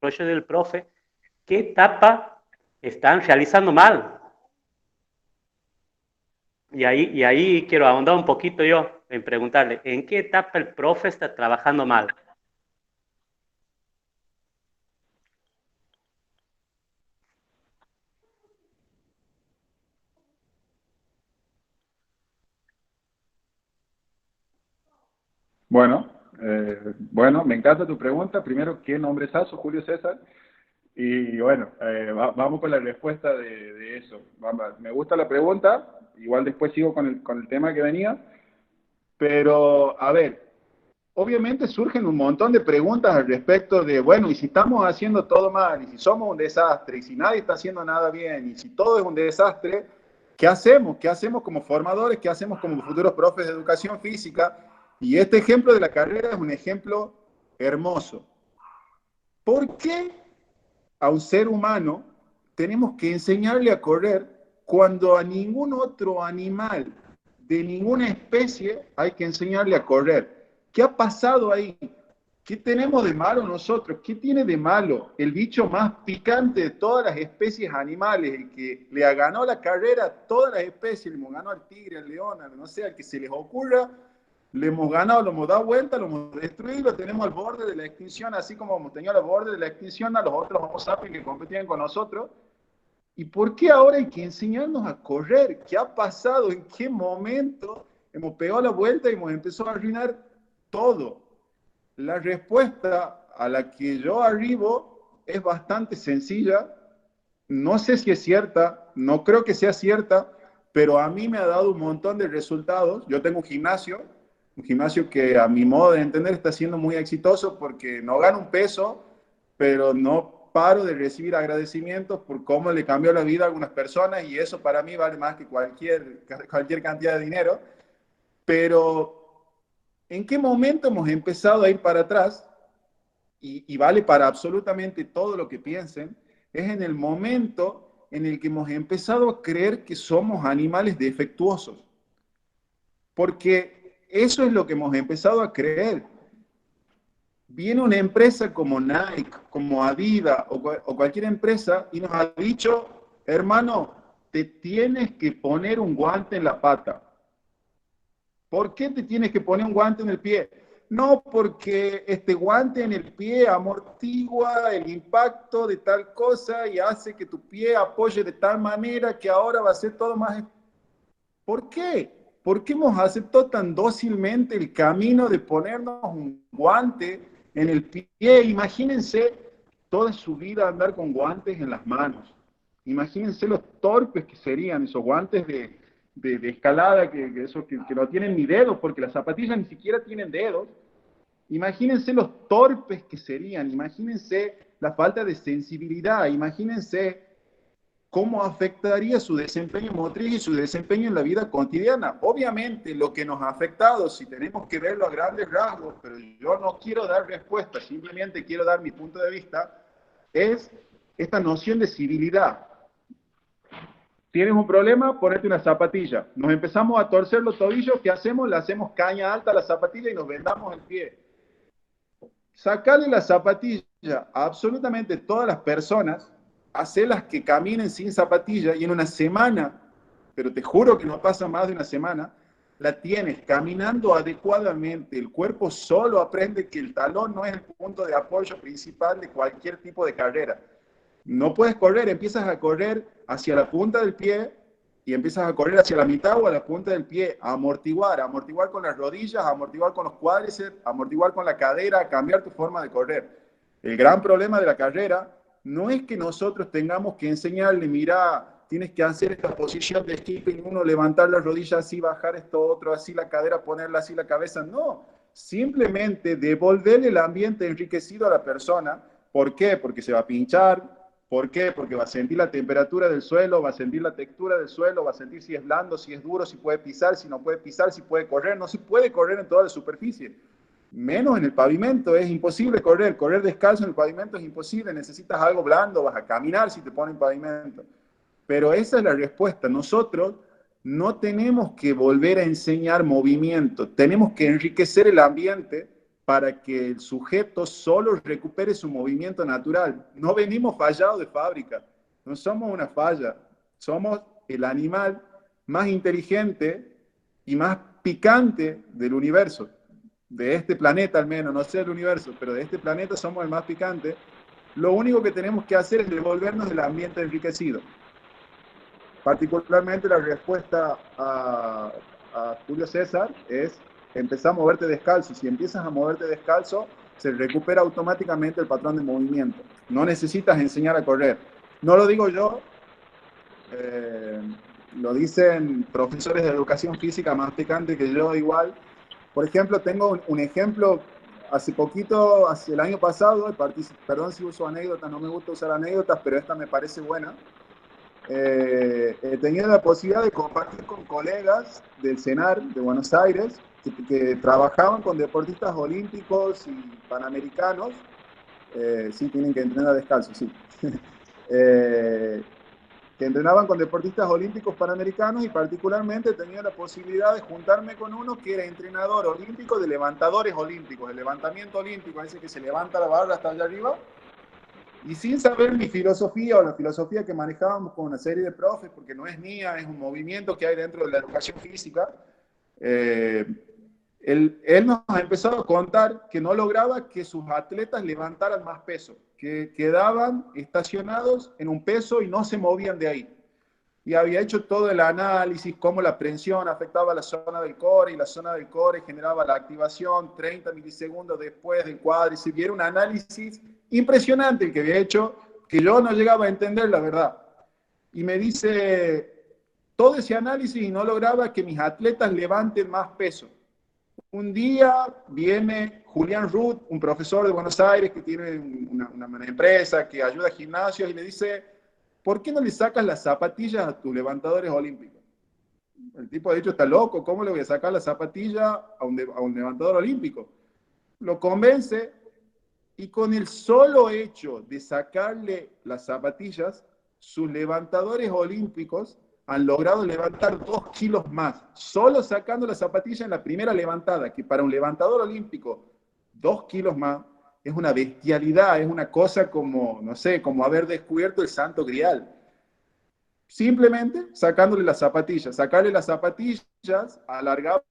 Speaker 7: del profe, qué etapa están realizando mal? Y ahí quiero ahondar un poquito yo en preguntarle, ¿en qué etapa el profe está trabajando mal?
Speaker 5: Bueno, me encanta tu pregunta. Primero, ¿qué nombre es eso, Julio César? Y bueno, vamos con la respuesta de eso. Me gusta la pregunta, igual después sigo con el tema que venía, pero a ver, obviamente surgen un montón de preguntas al respecto de, bueno, y si estamos haciendo todo mal, y si somos un desastre, y si nadie está haciendo nada bien, y si todo es un desastre, ¿qué hacemos? ¿Qué hacemos como formadores? ¿Qué hacemos como futuros profes de educación física? Y este ejemplo de la carrera es un ejemplo hermoso. ¿Por qué a un ser humano tenemos que enseñarle a correr cuando a ningún otro animal de ninguna especie hay que enseñarle a correr? ¿Qué ha pasado ahí? ¿Qué tenemos de malo nosotros? ¿Qué tiene de malo el bicho más picante de todas las especies animales, el que le ganó la carrera a todas las especies, le hemos ganado al tigre, al león, no sé, al que se les ocurra, le hemos ganado, lo hemos dado vuelta, lo hemos destruido, lo tenemos al borde de la extinción, así como hemos tenido al borde de la extinción a los otros Homo sapiens que competían con nosotros? ¿Y por qué ahora hay que enseñarnos a correr? ¿Qué ha pasado? ¿En qué momento hemos pegado la vuelta y hemos empezado a arruinar todo? La respuesta a la que yo arribo es bastante sencilla. No sé si es cierta, no creo que sea cierta, pero a mí me ha dado un montón de resultados. Yo tengo un gimnasio que a mi modo de entender está siendo muy exitoso porque no gano un peso, pero no paro de recibir agradecimientos por cómo le cambió la vida a algunas personas y eso para mí vale más que cualquier cantidad de dinero. Pero ¿en qué momento hemos empezado a ir para atrás? Y vale para absolutamente todo lo que piensen. Es en el momento en el que hemos empezado a creer que somos animales defectuosos. Porque eso es lo que hemos empezado a creer. Viene una empresa como Nike, como Adidas o cualquier empresa y nos ha dicho, hermano, te tienes que poner un guante en la pata. ¿Por qué te tienes que poner un guante en el pie? No, porque este guante en el pie amortigua el impacto de tal cosa y hace que tu pie apoye de tal manera que ahora va a ser todo más... ¿Por qué? ¿Por qué hemos aceptado tan dócilmente el camino de ponernos un guante en el pie? Imagínense toda su vida andar con guantes en las manos. Imagínense los torpes que serían esos guantes de escalada, que no tienen ni dedos, porque las zapatillas ni siquiera tienen dedos. Imagínense los torpes que serían, imagínense la falta de sensibilidad, imagínense cómo afectaría su desempeño motriz y su desempeño en la vida cotidiana. Obviamente lo que nos ha afectado, si tenemos que verlo a grandes rasgos, pero yo no quiero dar respuesta, simplemente quiero dar mi punto de vista, es esta noción de civilidad. ¿Tienes un problema? Ponete una zapatilla. Nos empezamos a torcer los tobillos, ¿qué hacemos? Le hacemos caña alta a la zapatilla y nos vendamos el pie. Sacarle la zapatilla a absolutamente todas las personas, hacerlas que caminen sin zapatilla y en una semana, pero te juro que no pasa más de una semana, la tienes caminando adecuadamente. El cuerpo solo aprende que el talón no es el punto de apoyo principal de cualquier tipo de carrera. No puedes correr, empiezas a correr hacia la punta del pie y empiezas a correr hacia la mitad o a la punta del pie, a amortiguar con las rodillas, a amortiguar con los cuádriceps, a amortiguar con la cadera, a cambiar tu forma de correr. El gran problema de la carrera no es que nosotros tengamos que enseñarle, mira, tienes que hacer esta posición de skipping, uno levantar las rodillas así, bajar esto otro, así la cadera, ponerla así la cabeza, no. Simplemente devolverle el ambiente enriquecido a la persona. ¿Por qué? Porque se va a pinchar. ¿Por qué? Porque va a sentir la temperatura del suelo, va a sentir la textura del suelo, va a sentir si es blando, si es duro, si puede pisar, si no puede pisar, si puede correr. No se puede correr en toda la superficie, menos en el pavimento. Es imposible correr. Correr descalzo en el pavimento es imposible. Necesitas algo blando, vas a caminar si te ponen pavimento. Pero esa es la respuesta. Nosotros no tenemos que volver a enseñar movimiento. Tenemos que enriquecer el ambiente para que el sujeto solo recupere su movimiento natural. No venimos fallados de fábrica, no somos una falla, somos el animal más inteligente y más picante del universo, de este planeta al menos, no sé del universo, pero de este planeta somos el más picante. Lo único que tenemos que hacer es devolvernos del ambiente enriquecido. Particularmente la respuesta a Julio César es: empezar a moverte descalzo. Si empiezas a moverte descalzo, se recupera automáticamente el patrón de movimiento. No necesitas enseñar a correr. No lo digo yo, lo dicen profesores de educación física más picantes que yo igual. Por ejemplo, tengo un ejemplo, hace poquito, hace el año pasado, perdón si uso anécdotas, no me gusta usar anécdotas, pero esta me parece buena. He tenido la posibilidad de compartir con colegas del CENAR de Buenos Aires que trabajaban con deportistas olímpicos y panamericanos. Sí, tienen que entrenar descalzo, sí. que entrenaban con deportistas olímpicos panamericanos y particularmente tenía la posibilidad de juntarme con uno que era entrenador olímpico de levantadores olímpicos, de levantamiento olímpico, ese que se levanta la barra hasta allá arriba, y sin saber mi filosofía o la filosofía que manejábamos con una serie de profes, porque no es mía, es un movimiento que hay dentro de la educación física, él nos ha empezado a contar que no lograba que sus atletas levantaran más peso, que quedaban estacionados en un peso y no se movían de ahí. Y había hecho todo el análisis, cómo la presión afectaba la zona del core, y la zona del core generaba la activación 30 milisegundos después del cuádriceps. Y era un análisis impresionante el que había hecho, que yo no llegaba a entender la verdad. Y me dice, todo ese análisis y no lograba que mis atletas levanten más peso. Un día viene Julián Ruth, un profesor de Buenos Aires que tiene una empresa que ayuda a gimnasios, y le dice, ¿por qué no le sacas las zapatillas a tus levantadores olímpicos? El tipo ha dicho, está loco, ¿cómo le voy a sacar la zapatilla a un levantador olímpico? Lo convence, y con el solo hecho de sacarle las zapatillas, sus levantadores olímpicos han logrado levantar 2 kilos más, solo sacando la zapatilla en la primera levantada, que para un levantador olímpico 2 kilos más es una bestialidad, es una cosa como, no sé, como haber descubierto el santo grial. Simplemente sacándole las zapatillas, sacarle las zapatillas, alargaba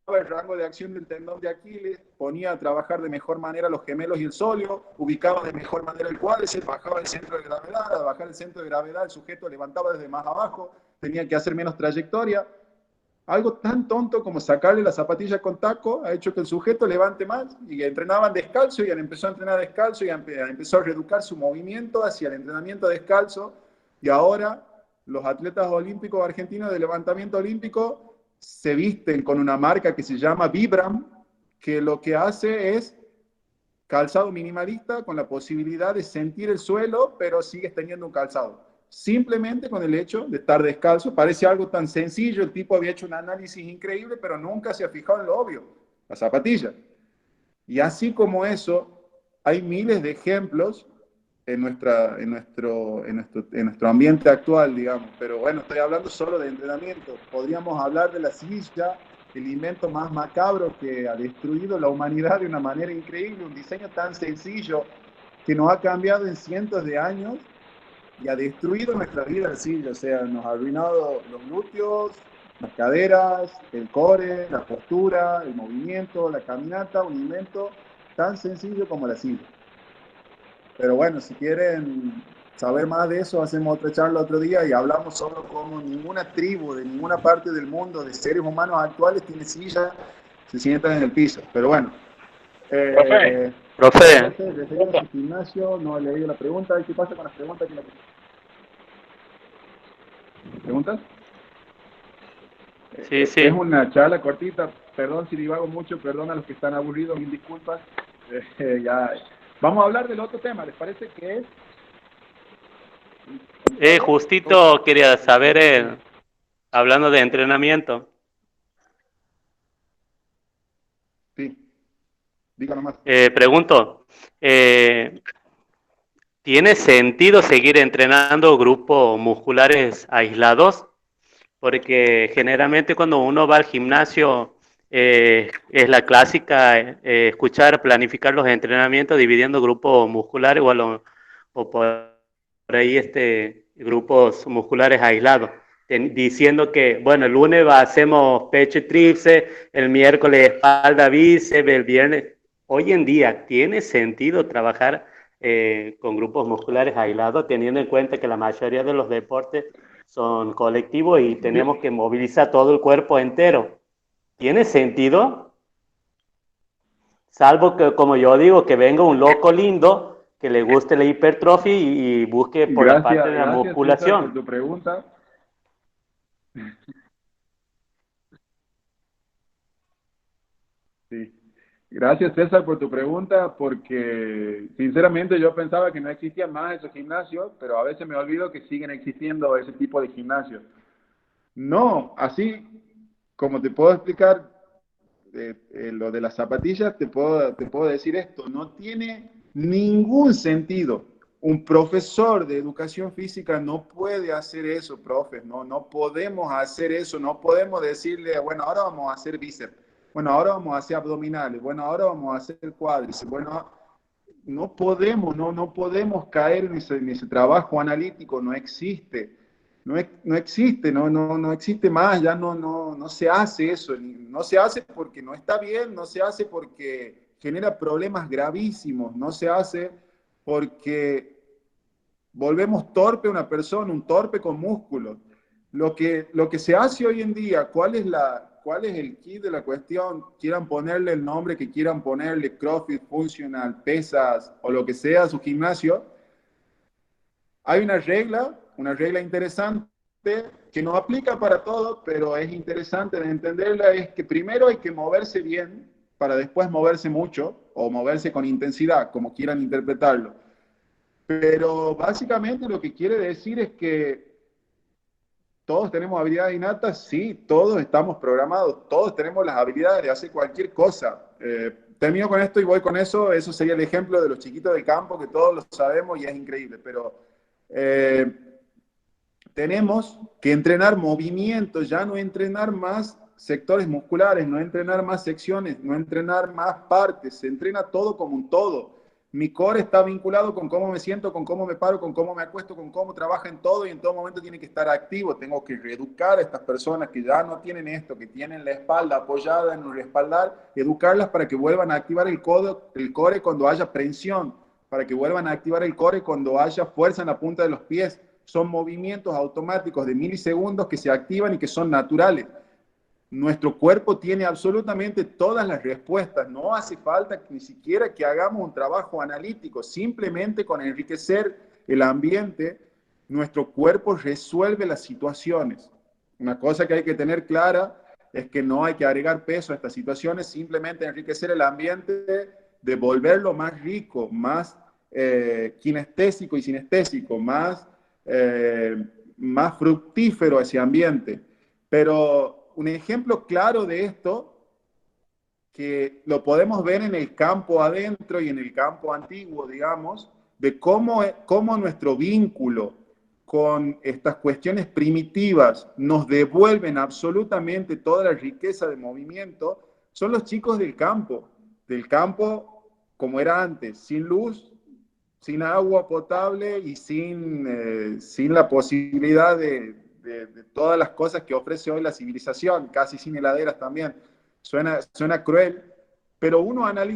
Speaker 5: el rango de acción del tendón de Aquiles, ponía a trabajar de mejor manera los gemelos y el sóleo, ubicaba de mejor manera el cuádriceps, bajaba el centro de gravedad, al bajar el centro de gravedad el sujeto levantaba desde más abajo, tenía que hacer menos trayectoria. Algo tan tonto como sacarle la zapatilla con taco ha hecho que el sujeto levante más, y entrenaban descalzo y empezó a entrenar descalzo y empezó a reeducar su movimiento hacia el entrenamiento descalzo, y ahora los atletas olímpicos argentinos de levantamiento olímpico se visten con una marca que se llama Vibram, que lo que hace es calzado minimalista con la posibilidad de sentir el suelo, pero sigues teniendo un calzado. Simplemente con el hecho de estar descalzo. Parece algo tan sencillo, el tipo había hecho un análisis increíble, pero nunca se ha fijado en lo obvio, la zapatilla. Y así como eso, hay miles de ejemplos en nuestro ambiente actual, digamos. Pero bueno, estoy hablando solo de entrenamiento. Podríamos hablar de la silla, el invento más macabro que ha destruido la humanidad de una manera increíble, un diseño tan sencillo que nos ha cambiado en cientos de años y ha destruido nuestra vida la silla. O sea, nos ha arruinado los glúteos, las caderas, el core, la postura, el movimiento, la caminata, un invento tan sencillo como la silla. Pero bueno, si quieren saber más de eso, hacemos otra charla otro día y hablamos sobre cómo ninguna tribu de ninguna parte del mundo de seres humanos actuales tiene silla, se sientan en el piso. Pero bueno.
Speaker 7: Profe.
Speaker 5: Referido a su gimnasio, no he leído la pregunta. ¿Qué pasa con las preguntas? ¿Preguntas?
Speaker 7: Sí, sí.
Speaker 5: Es una charla cortita. Perdón si divago mucho, perdón a los que están aburridos, mil disculpas. Ya. Vamos a hablar del otro tema, ¿les parece que es?
Speaker 7: Justito quería saber, hablando de entrenamiento.
Speaker 5: Sí, díganos más.
Speaker 7: Pregunto, ¿tiene sentido seguir entrenando grupos musculares aislados? Porque generalmente cuando uno va al gimnasio, es la clásica escuchar, planificar los entrenamientos dividiendo grupos musculares o por ahí grupos musculares aislados, diciendo que, bueno, el lunes hacemos pecho y tríceps, el miércoles espalda, bíceps, el viernes. Hoy en día, ¿tiene sentido trabajar con grupos musculares aislados, teniendo en cuenta que la mayoría de los deportes son colectivos y tenemos que movilizar todo el cuerpo entero? ¿Tiene sentido? Salvo que, como yo digo, que venga un loco lindo que le guste la hipertrofia y busque por la parte de la musculación.
Speaker 5: César, por tu pregunta. Sí. Gracias, César, por tu pregunta, porque sinceramente yo pensaba que no existían más esos gimnasios, pero a veces me olvido que siguen existiendo ese tipo de gimnasios. No, así como te puedo explicar lo de las zapatillas, te puedo decir esto: no tiene ningún sentido Un profesor de educación física no puede hacer eso, profes, no podemos hacer eso, no podemos decirle, bueno, ahora vamos a hacer bíceps, bueno, ahora vamos a hacer abdominales, bueno, ahora vamos a hacer cuádriceps, bueno, no podemos, no podemos caer en ese trabajo analítico, no existe, no existe, no existe más, ya no se hace eso, no se hace porque no está bien, no se hace porque genera problemas gravísimos, no se hace porque volvemos torpe a una persona, un torpe con músculos. Lo que se hace hoy en día, ¿cuál es el kit de la cuestión? Quieran ponerle el nombre que quieran ponerle, CrossFit, Funcional, pesas o lo que sea a su gimnasio. Hay una regla interesante que no aplica para todo, pero es interesante de entenderla, es que primero hay que moverse bien para después moverse mucho o moverse con intensidad, como quieran interpretarlo. Pero básicamente lo que quiere decir es que todos tenemos habilidades innatas, sí, todos estamos programados, todos tenemos las habilidades de hacer cualquier cosa. Termino con esto y voy con eso. Eso sería el ejemplo de los chiquitos del campo, que todos lo sabemos y es increíble. Pero tenemos que entrenar movimientos, ya no entrenar más sectores musculares, no entrenar más secciones, no entrenar más partes. Se entrena todo como un todo. Mi core está vinculado con cómo me siento, con cómo me paro, con cómo me acuesto, con cómo trabaja en todo y en todo momento tiene que estar activo. Tengo que reeducar a estas personas que ya no tienen esto, que tienen la espalda apoyada en un respaldar, educarlas para que vuelvan a activar el core cuando haya presión, para que vuelvan a activar el core cuando haya fuerza en la punta de los pies. Son movimientos automáticos de milisegundos que se activan y que son naturales. Nuestro cuerpo tiene absolutamente todas las respuestas. No hace falta ni siquiera que hagamos un trabajo analítico. Simplemente con enriquecer el ambiente, nuestro cuerpo resuelve las situaciones. Una cosa que hay que tener clara es que no hay que agregar peso a estas situaciones, simplemente enriquecer el ambiente, devolverlo más rico, más kinestésico y sinestésico, más fructífero a ese ambiente. Pero un ejemplo claro de esto, que lo podemos ver en el campo adentro y en el campo antiguo, digamos, de cómo nuestro vínculo con estas cuestiones primitivas nos devuelven absolutamente toda la riqueza de movimiento, son los chicos del campo como era antes, sin luz, sin agua potable y sin la posibilidad de todas las cosas que ofrece hoy la civilización, casi sin heladeras también. Suena cruel, pero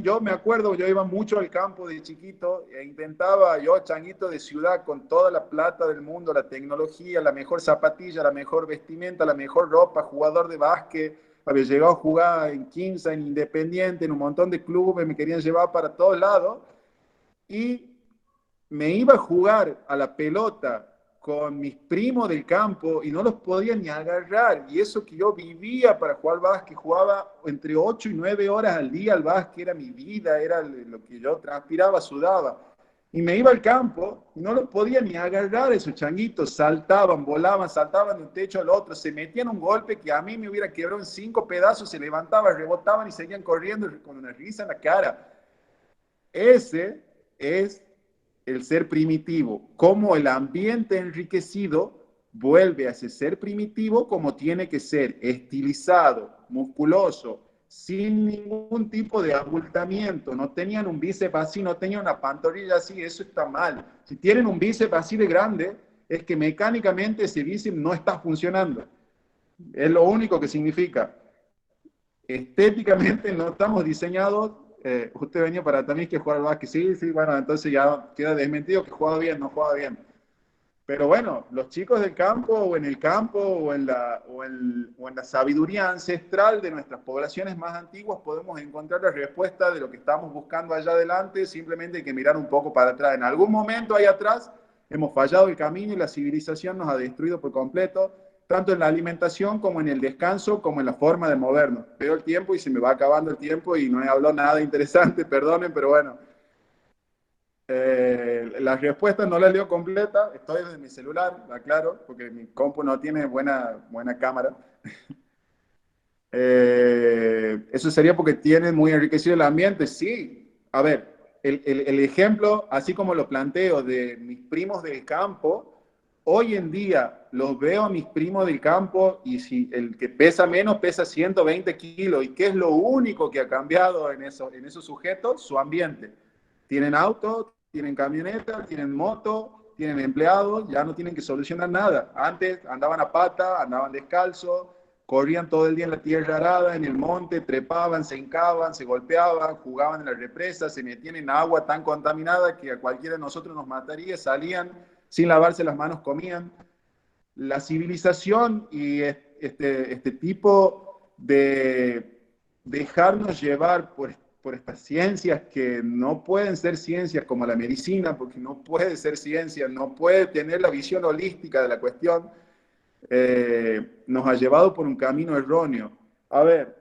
Speaker 5: yo me acuerdo, yo iba mucho al campo de chiquito e intentaba, yo changuito de ciudad, con toda la plata del mundo, la tecnología, la mejor zapatilla, la mejor vestimenta, la mejor ropa, jugador de básquet, había llegado a jugar en Quimsa, en Independiente, en un montón de clubes, me querían llevar para todos lados, y me iba a jugar a la pelota con mis primos del campo y no los podía ni agarrar. Y eso que yo vivía para jugar al básquet, jugaba entre 8 y 9 horas al día al básquet, era mi vida, era lo que yo transpiraba, sudaba. Y me iba al campo y no los podía ni agarrar esos changuitos. Saltaban, volaban, saltaban de un techo al otro, se metían un golpe que a mí me hubiera quebrado en 5 pedazos, se levantaban, rebotaban y seguían corriendo con una risa en la cara. Ese es el ser primitivo, cómo el ambiente enriquecido vuelve a ese ser primitivo como tiene que ser, estilizado, musculoso, sin ningún tipo de abultamiento. No tenían un bíceps así, no tenían una pantorrilla así, eso está mal. Si tienen un bíceps así de grande, es que mecánicamente ese bíceps no está funcionando. Es lo único que significa. Estéticamente no estamos diseñados. Usted venía para también que jugar al básquet, sí, bueno, entonces ya queda desmentido que jugaba bien, no jugaba bien. Pero bueno, los chicos del campo o en el campo o en la sabiduría ancestral de nuestras poblaciones más antiguas podemos encontrar la respuesta de lo que estamos buscando allá adelante, simplemente hay que mirar un poco para atrás. En algún momento ahí atrás hemos fallado el camino y la civilización nos ha destruido por completo, tanto en la alimentación como en el descanso, como en la forma de movernos. Veo el tiempo y se me va acabando el tiempo y no he hablado nada interesante, perdonen, pero bueno. Las respuestas no las leo completa, estoy desde mi celular, aclaro, porque mi compu no tiene buena cámara. Eso sería porque tiene muy enriquecido el ambiente, sí. A ver, el ejemplo, así como lo planteo de mis primos del campo, hoy en día los veo a mis primos del campo y si el que pesa menos pesa 120 kilos. ¿Y qué es lo único que ha cambiado en esos sujetos? Su ambiente. Tienen auto, tienen camioneta, tienen moto, tienen empleados, ya no tienen que solucionar nada. Antes andaban a pata, andaban descalzos, corrían todo el día en la tierra arada, en el monte, trepaban, se hincaban, se golpeaban, jugaban en la represa, se metían en agua tan contaminada que a cualquiera de nosotros nos mataría, salían sin lavarse las manos, comían. La civilización y este tipo de dejarnos llevar por estas ciencias que no pueden ser ciencias como la medicina, porque no puede ser ciencia, no puede tener la visión holística de la cuestión, nos ha llevado por un camino erróneo. A ver,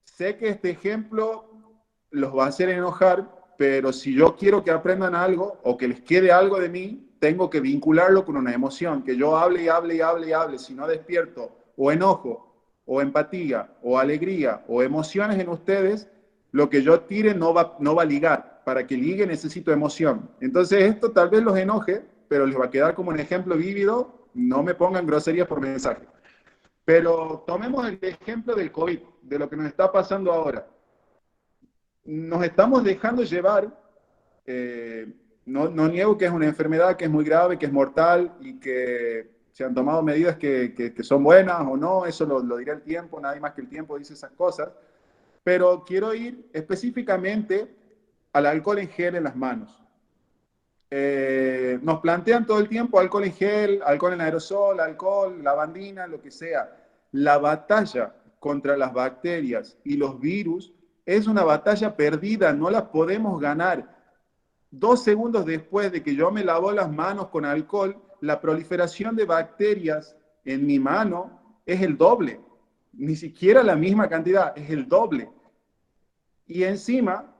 Speaker 5: sé que este ejemplo los va a hacer enojar, pero si yo quiero que aprendan algo o que les quede algo de mí, tengo que vincularlo con una emoción, que yo hable y hable y hable y hable, si no despierto o enojo, o empatía, o alegría, o emociones en ustedes, lo que yo tire no va a ligar. Para que ligue necesito emoción. Entonces esto tal vez los enoje, pero les va a quedar como un ejemplo vívido. No me pongan groserías por mensaje. Pero tomemos el ejemplo del COVID, de lo que nos está pasando ahora. Nos estamos dejando llevar, no niego que es una enfermedad que es muy grave, que es mortal y que se han tomado medidas que son buenas o no, eso lo dirá el tiempo, nadie más que el tiempo dice esas cosas, pero quiero ir específicamente al alcohol en gel en las manos. Nos plantean todo el tiempo alcohol en gel, alcohol en aerosol, alcohol, lavandina, lo que sea. La batalla contra las bacterias y los virus es una batalla perdida, no la podemos ganar. 2 segundos después de que yo me lavo las manos con alcohol, la proliferación de bacterias en mi mano es el doble. Ni siquiera la misma cantidad, es el doble. Y encima,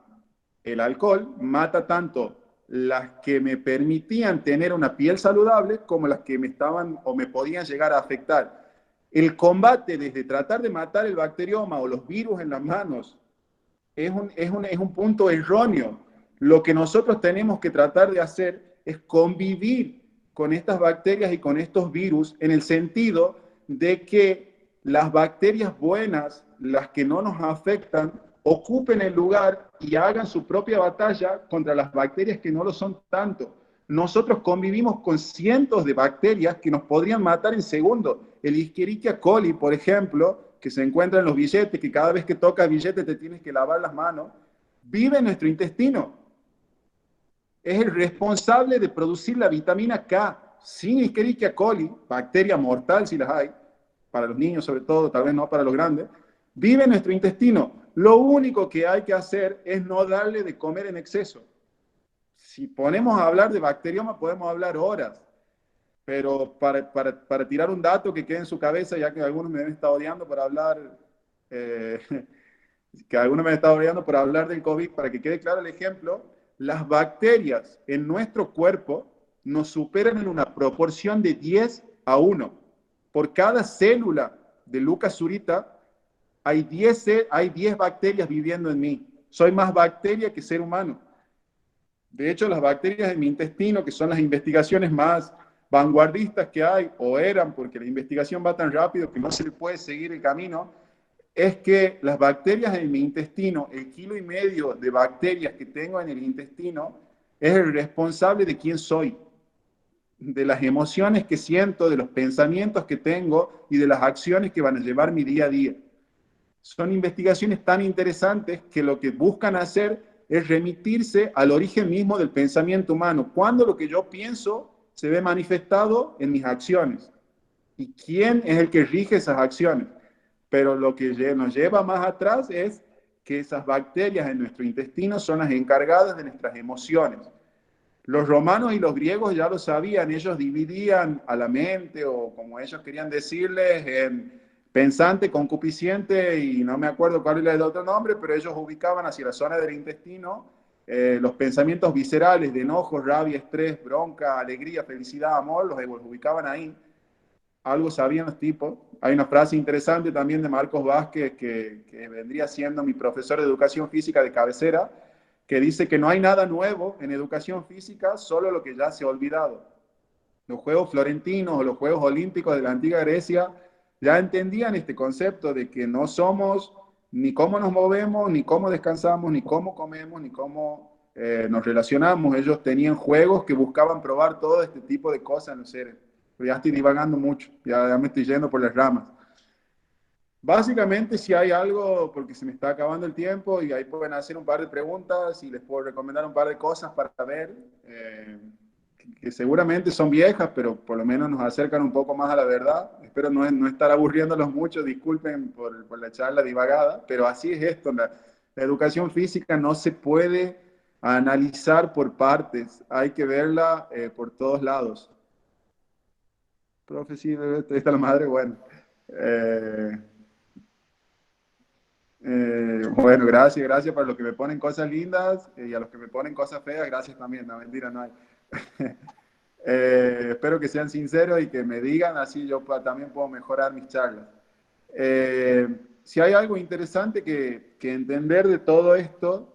Speaker 5: el alcohol mata tanto las que me permitían tener una piel saludable como las que me estaban o me podían llegar a afectar. El combate desde tratar de matar el bacterioma o los virus en las manos es un punto erróneo. Lo que nosotros tenemos que tratar de hacer es convivir con estas bacterias y con estos virus en el sentido de que las bacterias buenas, las que no nos afectan, ocupen el lugar y hagan su propia batalla contra las bacterias que no lo son tanto. Nosotros convivimos con cientos de bacterias que nos podrían matar en segundos. El Escherichia coli, por ejemplo, que se encuentra en los billetes, que cada vez que tocas billetes te tienes que lavar las manos, vive en nuestro intestino. Es el responsable de producir la vitamina K. Sin Escherichia coli, bacteria mortal si las hay, para los niños sobre todo, tal vez no para los grandes, vive en nuestro intestino. Lo único que hay que hacer es no darle de comer en exceso. Si ponemos a hablar de bacterioma, podemos hablar horas. Pero para tirar un dato que quede en su cabeza, ya que algunos me han estado odiando por hablar, del COVID, para que quede claro el ejemplo, las bacterias en nuestro cuerpo nos superan en una proporción de 10:1. Por cada célula de Lucas Zurita, hay 10 bacterias viviendo en mí. Soy más bacteria que ser humano. De hecho, las bacterias en mi intestino, que son las investigaciones más vanguardistas que hay, o eran, porque la investigación va tan rápido que no se le puede seguir el camino, es que las bacterias en mi intestino, el 1,5 kilos de bacterias que tengo en el intestino, es el responsable de quién soy, de las emociones que siento, de los pensamientos que tengo y de las acciones que van a llevar mi día a día. Son investigaciones tan interesantes que lo que buscan hacer es remitirse al origen mismo del pensamiento humano. Cuando lo que yo pienso se ve manifestado en mis acciones. ¿Y quién es el que rige esas acciones? Pero lo que nos lleva más atrás es que esas bacterias en nuestro intestino son las encargadas de nuestras emociones. Los romanos y los griegos ya lo sabían, ellos dividían a la mente, o como ellos querían decirles, en pensante, concupisciente, y no me acuerdo cuál era el otro nombre, pero ellos ubicaban hacia la zona del intestino los pensamientos viscerales de enojo, rabia, estrés, bronca, alegría, felicidad, amor, los ubicaban ahí. Algo sabían los tipos. Hay una frase interesante también de Marcos Vázquez, que vendría siendo mi profesor de educación física de cabecera, que dice que no hay nada nuevo en educación física, solo lo que ya se ha olvidado. Los Juegos Florentinos o los Juegos Olímpicos de la antigua Grecia ya entendían este concepto de que no somos ni cómo nos movemos, ni cómo descansamos, ni cómo comemos, ni cómo nos relacionamos. Ellos tenían juegos que buscaban probar todo este tipo de cosas en los seres. Pero ya estoy divagando mucho, ya me estoy yendo por las ramas. Básicamente, si hay algo, porque se me está acabando el tiempo y ahí pueden hacer un par de preguntas y les puedo recomendar un par de cosas para ver, que seguramente son viejas, pero por lo menos nos acercan un poco más a la verdad. Espero no estar aburriéndolos mucho, disculpen por la charla divagada, pero así es esto. La educación física no se puede analizar por partes, hay que verla por todos lados. Profe, sí, está la madre, bueno. Bueno, gracias para los que me ponen cosas lindas y a los que me ponen cosas feas, gracias también, no, mentira, no hay. Espero que sean sinceros y que me digan, así yo también puedo mejorar mis charlas. Si hay algo interesante que entender de todo esto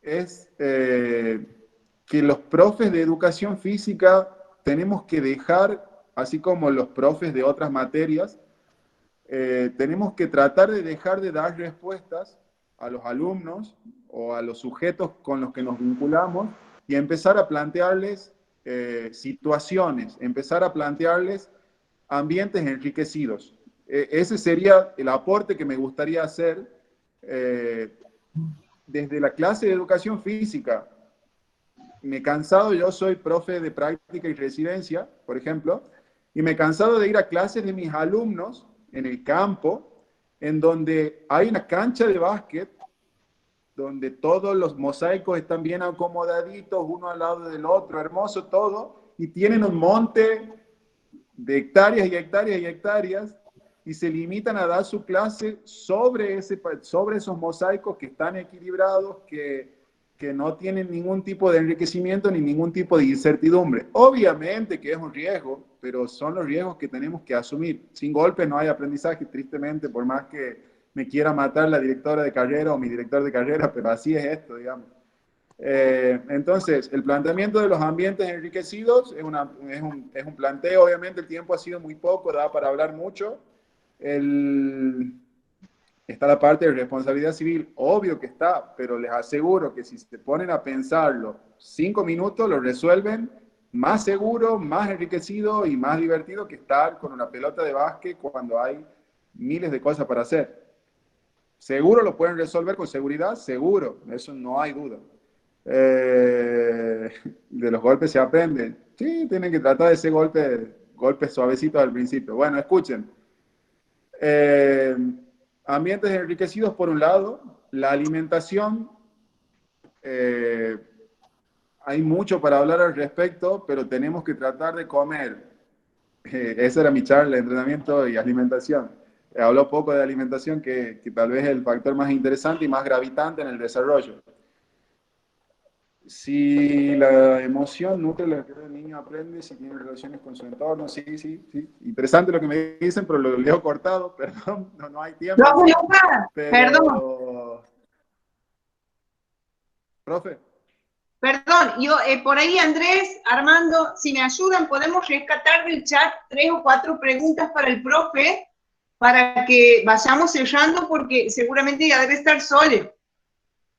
Speaker 5: es que los profes de educación física tenemos que dejar, así como los profes de otras materias, tenemos que tratar de dejar de dar respuestas a los alumnos o a los sujetos con los que nos vinculamos y empezar a plantearles situaciones, empezar a plantearles ambientes enriquecidos. Ese sería el aporte que me gustaría hacer desde la clase de educación física. Me he cansado, yo soy profe de práctica y residencia, por ejemplo, y me he cansado de ir a clases de mis alumnos en el campo, en donde hay una cancha de básquet, donde todos los mosaicos están bien acomodaditos, uno al lado del otro, hermoso todo, y tienen un monte de hectáreas y hectáreas y hectáreas, y se limitan a dar su clase sobre esos mosaicos que están equilibrados, que no tienen ningún tipo de enriquecimiento ni ningún tipo de incertidumbre. Obviamente que es un riesgo, pero son los riesgos que tenemos que asumir. Sin golpes no hay aprendizaje, tristemente, por más que me quiera matar la directora de carrera o mi director de carrera, pero así es esto, digamos. Entonces, el planteamiento de los ambientes enriquecidos es un planteo. Obviamente el tiempo ha sido muy poco, da para hablar mucho. Está la parte de responsabilidad civil, obvio que está, pero les aseguro que si se ponen a pensarlo 5 minutos, lo resuelven más seguro, más enriquecido y más divertido que estar con una pelota de básquet cuando hay miles de cosas para hacer. Seguro lo pueden resolver con seguridad, seguro, eso no hay duda. De los golpes se aprende. Sí, tienen que tratar de ese golpes suavecitos al principio. Bueno, escuchen. Ambientes enriquecidos por un lado, la alimentación, hay mucho para hablar al respecto, pero tenemos que tratar de comer. Esa era mi charla, entrenamiento y alimentación. Habló poco de alimentación, que tal vez es el factor más interesante y más gravitante en el desarrollo. Si la emoción nutre lo que el niño aprende, si tiene relaciones con su entorno, sí. Interesante lo que me dicen, pero lo leo cortado, perdón, no hay tiempo.
Speaker 2: Perdón.
Speaker 5: Profe.
Speaker 2: Perdón, yo por ahí Andrés, Armando, si me ayudan, podemos rescatar del chat 3 o 4 preguntas para el profe, para que vayamos cerrando, porque seguramente ya debe estar solo.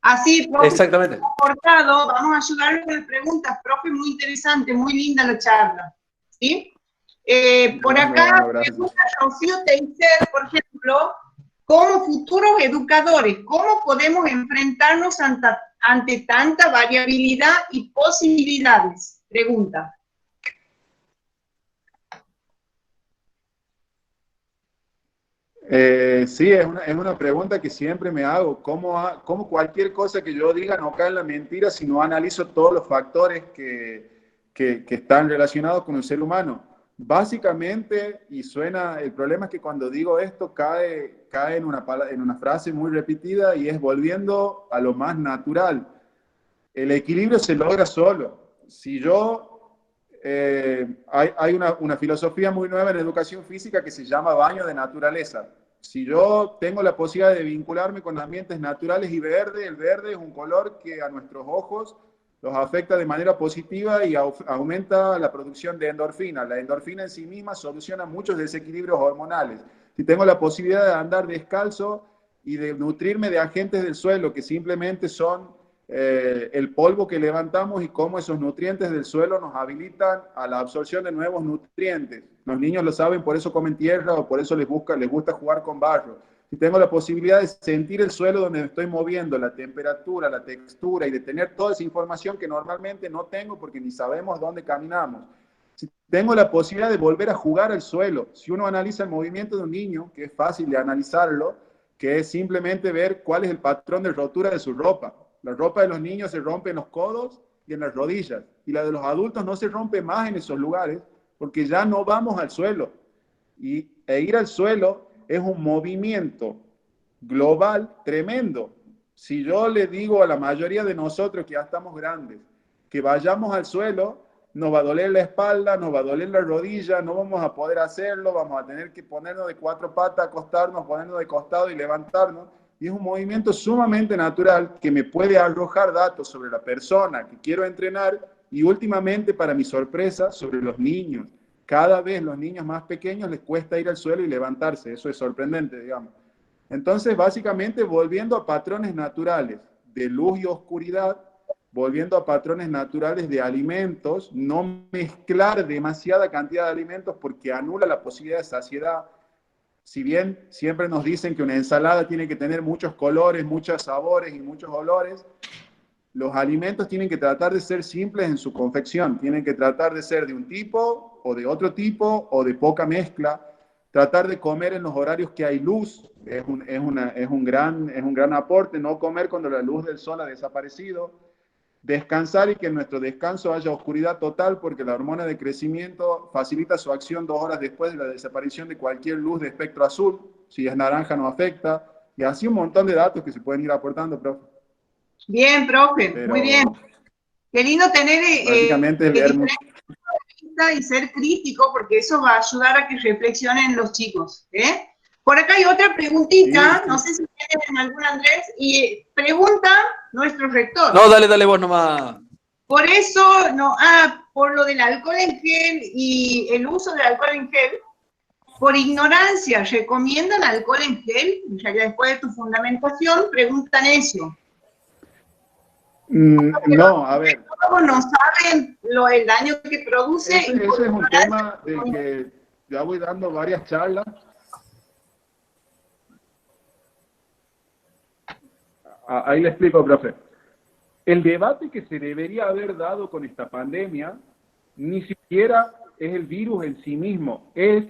Speaker 2: Así, profe,
Speaker 4: exactamente.
Speaker 2: Cortado, vamos a ayudarle con las preguntas. Profe, muy interesante, muy linda la charla. ¿Sí? Por acá, pregunta Rocío Teicer, por ejemplo, como futuros educadores, ¿cómo podemos enfrentarnos ante tanta variabilidad y posibilidades? Pregunta.
Speaker 5: Sí, es una pregunta que siempre me hago. ¿Cómo cualquier cosa que yo diga no cae en la mentira si no analizo todos los factores que están relacionados con el ser humano? Básicamente, el problema es que cuando digo esto cae en una frase muy repetida y es volviendo a lo más natural. El equilibrio se logra solo. Si hay una filosofía muy nueva en educación física que se llama baño de naturaleza. Si yo tengo la posibilidad de vincularme con ambientes naturales y verde, el verde es un color que a nuestros ojos los afecta de manera positiva y aumenta la producción de endorfina. La endorfina en sí misma soluciona muchos desequilibrios hormonales. Si tengo la posibilidad de andar descalzo y de nutrirme de agentes del suelo que simplemente son el polvo que levantamos y cómo esos nutrientes del suelo nos habilitan a la absorción de nuevos nutrientes. Los niños lo saben, por eso comen tierra o por eso les gusta jugar con barro. Si tengo la posibilidad de sentir el suelo donde me estoy moviendo, la temperatura, la textura y de tener toda esa información que normalmente no tengo porque ni sabemos dónde caminamos. Si tengo la posibilidad de volver a jugar al suelo, si uno analiza el movimiento de un niño, que es fácil de analizarlo, que es simplemente ver cuál es el patrón de rotura de su ropa. La ropa de los niños se rompe en los codos y en las rodillas, y la de los adultos no se rompe más en esos lugares porque ya no vamos al suelo. E ir al suelo es un movimiento global tremendo. Si yo le digo a la mayoría de nosotros que ya estamos grandes, que vayamos al suelo, nos va a doler la espalda, nos va a doler la rodilla, no vamos a poder hacerlo, vamos a tener que ponernos de cuatro patas, acostarnos, ponernos de costado y levantarnos. Y es un movimiento sumamente natural que me puede arrojar datos sobre la persona que quiero entrenar y últimamente, para mi sorpresa, sobre los niños. Cada vez los niños más pequeños les cuesta ir al suelo y levantarse. Eso es sorprendente, digamos. Entonces, básicamente, volviendo a patrones naturales de luz y oscuridad, volviendo a patrones naturales de alimentos, no mezclar demasiada cantidad de alimentos porque anula la posibilidad de saciedad. Si bien siempre nos dicen que una ensalada tiene que tener muchos colores, muchos sabores y muchos olores, los alimentos tienen que tratar de ser simples en su confección, tienen que tratar de ser de un tipo o de otro tipo o de poca mezcla, tratar de comer en los horarios que hay luz, es un gran aporte, no comer cuando la luz del sol ha desaparecido, descansar y que en nuestro descanso haya oscuridad total porque la hormona de crecimiento facilita su acción 2 horas después de la desaparición de cualquier luz de espectro azul, si es naranja no afecta, y así un montón de datos que se pueden ir aportando, profe.
Speaker 2: Bien, profe,
Speaker 5: Pero
Speaker 2: muy bien. Qué lindo tener
Speaker 5: básicamente leer mucho
Speaker 2: y ser crítico, porque eso va a ayudar a que reflexionen los chicos. Por acá hay otra preguntita,
Speaker 5: sí.
Speaker 2: No sé si tienen alguna, Andrés, y pregunta nuestro rector.
Speaker 4: No, dale vos nomás.
Speaker 2: Por eso, por lo del alcohol en gel y el uso del alcohol en gel, por ignorancia, ¿recomiendan alcohol en gel? Ya que después de tu fundamentación preguntan eso.
Speaker 5: No, a ver.
Speaker 2: No saben el daño que produce.
Speaker 5: Ese es un tema del que ya voy dando varias charlas. Ahí le explico, profe. El debate que se debería haber dado con esta pandemia ni siquiera es el virus en sí mismo, es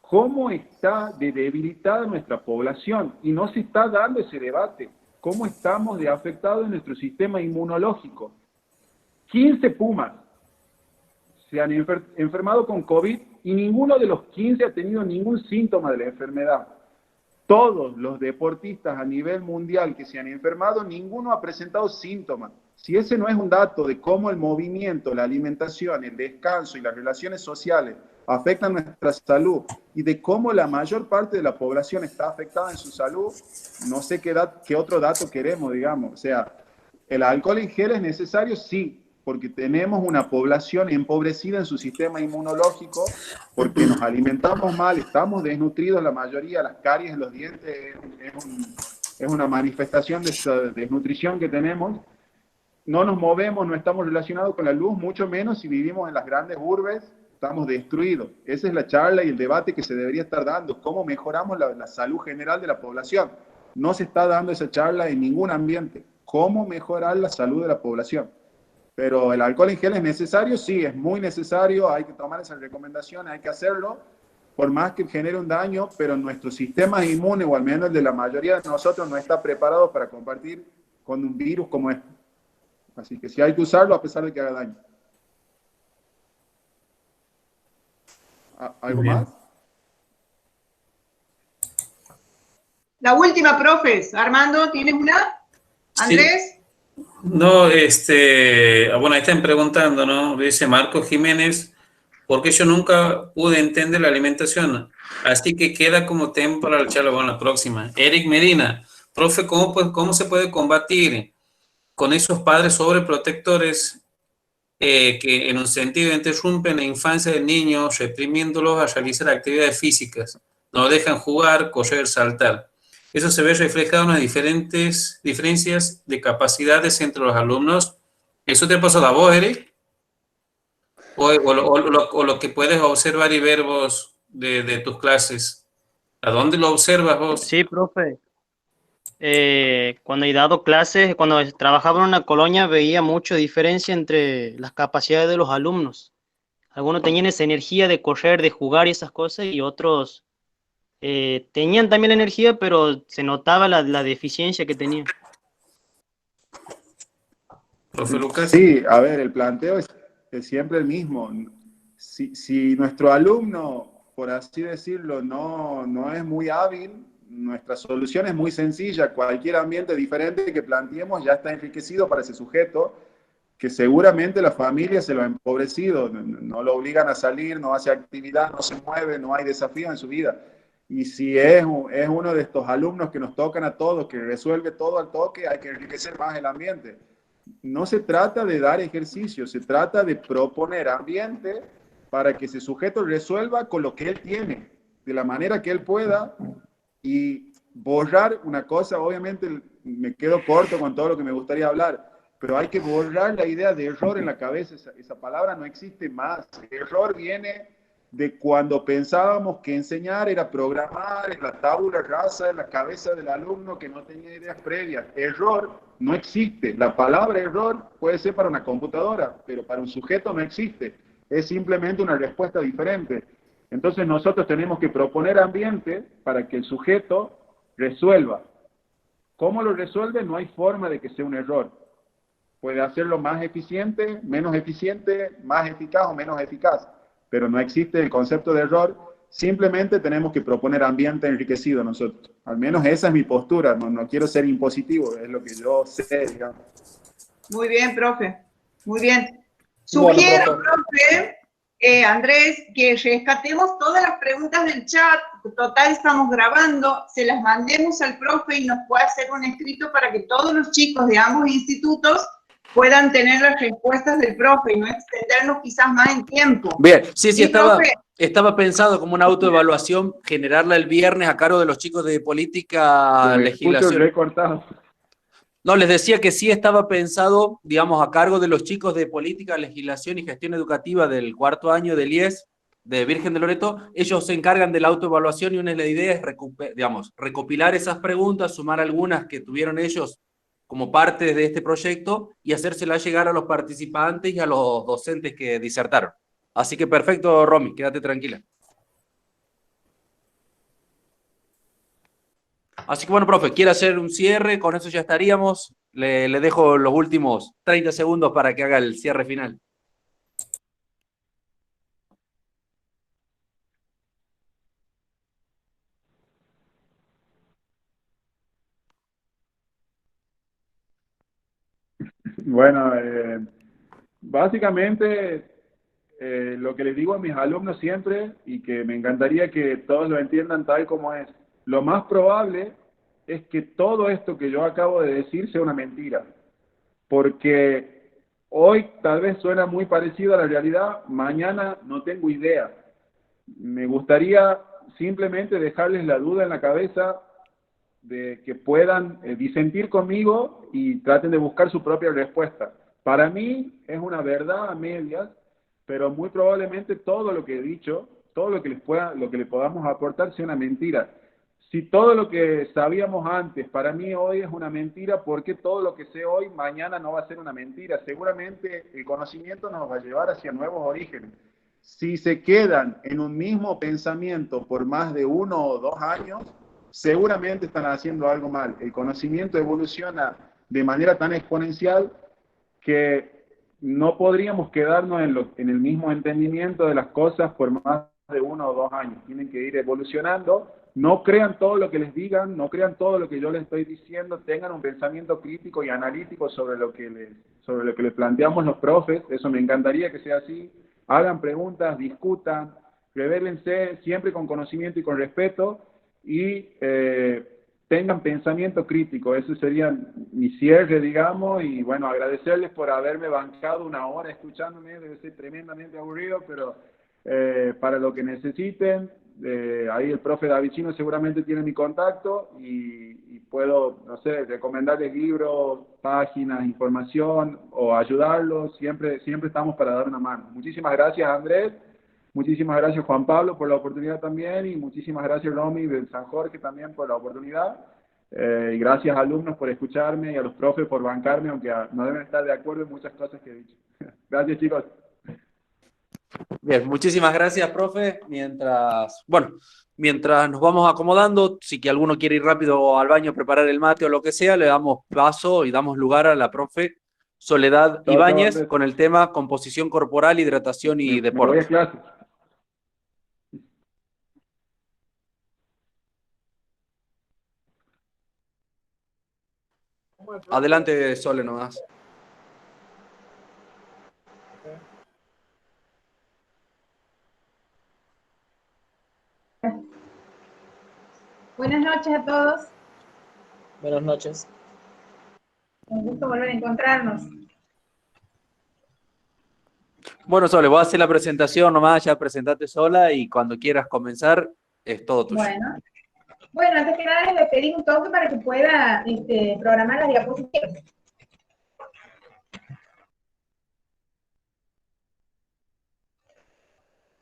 Speaker 5: cómo está de debilitada nuestra población y no se está dando ese debate. ¿Cómo estamos de afectados en nuestro sistema inmunológico? 15 pumas se han enfermado con COVID y ninguno de los 15 ha tenido ningún síntoma de la enfermedad. Todos los deportistas a nivel mundial que se han enfermado, ninguno ha presentado síntomas. Si ese no es un dato de cómo el movimiento, la alimentación, el descanso y las relaciones sociales afectan nuestra salud y de cómo la mayor parte de la población está afectada en su salud, no sé qué otro dato queremos, digamos. O sea, ¿el alcohol en gel es necesario? Sí, porque tenemos una población empobrecida en su sistema inmunológico, porque nos alimentamos mal, estamos desnutridos la mayoría, las caries en los dientes es una manifestación de esa desnutrición que tenemos. No nos movemos, no estamos relacionados con la luz, mucho menos si vivimos en las grandes urbes, estamos destruidos. Esa es la charla y el debate que se debería estar dando, cómo mejoramos la salud general de la población. No se está dando esa charla en ningún ambiente, cómo mejorar la salud de la población. Pero el alcohol en gel es necesario, sí, es muy necesario, hay que tomar esas recomendaciones, hay que hacerlo, por más que genere un daño, pero nuestro sistema inmune, o al menos el de la mayoría de nosotros, no está preparado para compartir con un virus como este. Así que sí hay que usarlo a pesar de que haga daño. ¿Algo más?
Speaker 2: La última, profes. Armando, ¿tienes una? ¿Andrés?
Speaker 8: Sí. No, bueno, ahí están preguntando, ¿no? Dice Marco Jiménez, porque yo nunca pude entender la alimentación. Así que queda como tema para la charla con la próxima. Eric Medina, profe, ¿cómo se puede combatir con esos padres sobreprotectores que en un sentido interrumpen la infancia del niño, reprimiéndolos a realizar actividades físicas? No dejan jugar, correr, saltar. Eso se ve reflejado en las diferencias de capacidades entre los alumnos. ¿Eso te ha pasado a vos, Eric? O lo que puedes observar y ver vos de tus clases. ¿A dónde lo observas vos?
Speaker 9: Sí, profe. Cuando he dado clases, cuando trabajaba en una colonia, veía mucha diferencia entre las capacidades de los alumnos. Algunos tenían esa energía de correr, de jugar y esas cosas, y otros tenían también la energía, pero se notaba la deficiencia que tenían.
Speaker 8: Profe Lucas.
Speaker 5: Sí, a ver, el planteo es siempre el mismo. Si nuestro alumno, por así decirlo, no es muy hábil, nuestra solución es muy sencilla. Cualquier ambiente diferente que planteemos ya está enriquecido para ese sujeto, que seguramente la familia se lo ha empobrecido, no lo obligan a salir, no hace actividad, no se mueve, no hay desafío en su vida. Y si es uno de estos alumnos que nos tocan a todos, que resuelve todo al toque, hay que enriquecer más el ambiente. No se trata de dar ejercicio, se trata de proponer ambiente para que ese sujeto resuelva con lo que él tiene, de la manera que él pueda, y borrar una cosa. Obviamente me quedo corto con todo lo que me gustaría hablar, pero hay que borrar la idea de error en la cabeza. Esa palabra no existe más. El error viene de cuando pensábamos que enseñar era programar en la tabula rasa en la cabeza del alumno que no tenía ideas previas. Error no existe. La palabra error puede ser para una computadora, pero para un sujeto no existe. Es simplemente una respuesta diferente. Entonces nosotros tenemos que proponer ambiente para que el sujeto resuelva. ¿Cómo lo resuelve? No hay forma de que sea un error. Puede hacerlo más eficiente, menos eficiente, más eficaz o menos eficaz, pero no existe el concepto de error. Simplemente tenemos que proponer ambiente enriquecido nosotros. Al menos esa es mi postura, no quiero ser impositivo, es lo que yo sé, digamos.
Speaker 2: Muy bien, profe, muy bien. Sugiero, bueno, profe, Andrés, que rescatemos todas las preguntas del chat. Total, estamos grabando, se las mandemos al profe y nos pueda hacer un escrito para que todos los chicos de ambos institutos puedan tener las respuestas del profe y no extendernos quizás más en tiempo.
Speaker 4: Bien, sí, estaba pensado como una autoevaluación, generarla el viernes a cargo de los chicos de política, legislación.
Speaker 5: Recortado.
Speaker 4: No, les decía que sí estaba pensado, digamos, a cargo de los chicos de política, legislación y gestión educativa del cuarto año del IES de Virgen de Loreto. Ellos se encargan de la autoevaluación y una de las ideas es recopilar esas preguntas, sumar algunas que tuvieron ellos como parte de este proyecto y hacérselas llegar a los participantes y a los docentes que disertaron. Así que perfecto, Romy, quédate tranquila. Así que bueno, profe, ¿quiere hacer un cierre? Con eso ya estaríamos. Le dejo los últimos 30 segundos para que haga el cierre final.
Speaker 5: Bueno, básicamente lo que les digo a mis alumnos siempre, y que me encantaría que todos lo entiendan tal como es, lo más probable es que todo esto que yo acabo de decir sea una mentira, porque hoy tal vez suena muy parecido a la realidad, mañana no tengo idea. Me gustaría simplemente dejarles la duda en la cabeza de que puedan disentir conmigo y traten de buscar su propia respuesta. Para mí es una verdad a medias, pero muy probablemente todo lo que he dicho, todo lo que le podamos aportar sea una mentira. Si todo lo que sabíamos antes para mí hoy es una mentira, ¿por qué todo lo que sé hoy mañana no va a ser una mentira? Seguramente el conocimiento nos va a llevar hacia nuevos orígenes. Si se quedan en un mismo pensamiento por más de 1 o 2 años, seguramente están haciendo algo mal. El conocimiento evoluciona de manera tan exponencial que no podríamos quedarnos en el mismo entendimiento de las cosas por más de 1 o 2 años. Tienen que ir evolucionando. No crean todo lo que les digan, no crean todo lo que yo les estoy diciendo, tengan un pensamiento crítico y analítico sobre lo que les planteamos los profes. Eso me encantaría que sea así. hagan preguntas, discutan, revélense siempre con conocimiento y con respeto y tengan pensamiento crítico. Ese sería mi cierre, digamos, y bueno, agradecerles por haberme bancado una hora escuchándome, debe ser tremendamente aburrido, pero para lo que necesiten, ahí el profe Davicino seguramente tiene mi contacto y puedo, no sé, recomendarles libros, páginas, información o ayudarlos, siempre estamos para dar una mano. Muchísimas gracias, Andrés. Muchísimas gracias, Juan Pablo, por la oportunidad también, y muchísimas gracias, Romy, del San Jorge también, por la oportunidad. Y gracias, alumnos, por escucharme, y a los profes por bancarme, aunque no deben estar de acuerdo en muchas cosas que he dicho. Gracias, chicos.
Speaker 4: Bien, muchísimas gracias, profe. Mientras nos vamos acomodando, si que alguno quiere ir rápido al baño a preparar el mate o lo que sea, le damos paso y damos lugar a la profe Soledad Ibáñez con el tema composición corporal, hidratación y deporte.
Speaker 5: Me voy a clase.
Speaker 4: Adelante, Sole, nomás.
Speaker 10: Buenas noches a todos.
Speaker 11: Buenas noches.
Speaker 10: Un gusto volver a encontrarnos.
Speaker 4: Bueno, Sole, voy a hacer la presentación nomás, ya presentate sola y cuando quieras comenzar es todo tuyo.
Speaker 10: Bueno, antes que nada le pedí un toque para que pueda programar las diapositivas.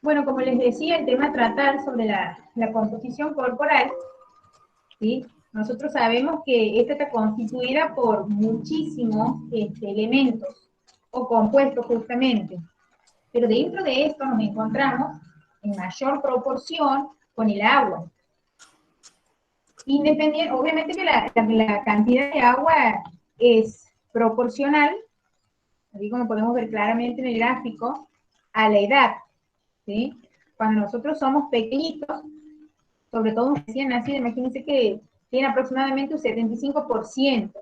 Speaker 10: Bueno, como les decía, el tema a tratar sobre la composición corporal, ¿sí? Nosotros sabemos que esta está constituida por muchísimos elementos o compuestos justamente, pero dentro de esto nos encontramos en mayor proporción con el agua. Independiente, obviamente que la cantidad de agua es proporcional, así como podemos ver claramente en el gráfico, a la edad, ¿sí? Cuando nosotros somos pequeñitos, sobre todo un recién nacido, imagínense que tiene aproximadamente un 75%,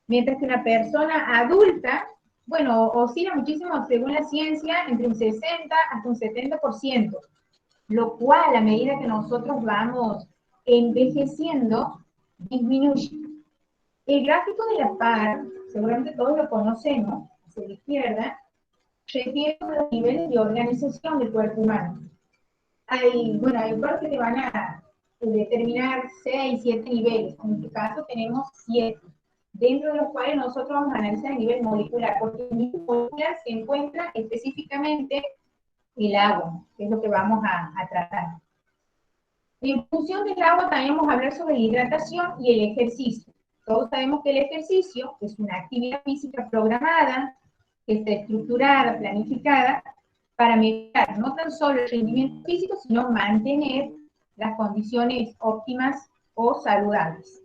Speaker 10: mientras que una persona adulta, bueno, oscila muchísimo según la ciencia, entre un 60 hasta un 70%, lo cual a medida que nosotros vamos envejeciendo, disminuye. El gráfico de la par, seguramente todos lo conocemos, hacia la izquierda, refiere a los niveles de organización del cuerpo humano. Hay partes que van a determinar 6, 7 niveles, en este caso tenemos 7, dentro de los cuales nosotros vamos a analizar el nivel molecular, porque en el nivel molecular se encuentra específicamente el agua, que es lo que vamos a tratar. En función del agua también vamos a hablar sobre la hidratación y el ejercicio. Todos sabemos que el ejercicio es una actividad física programada, que está estructurada, planificada, para mejorar no tan solo el rendimiento físico, sino mantener las condiciones óptimas o saludables.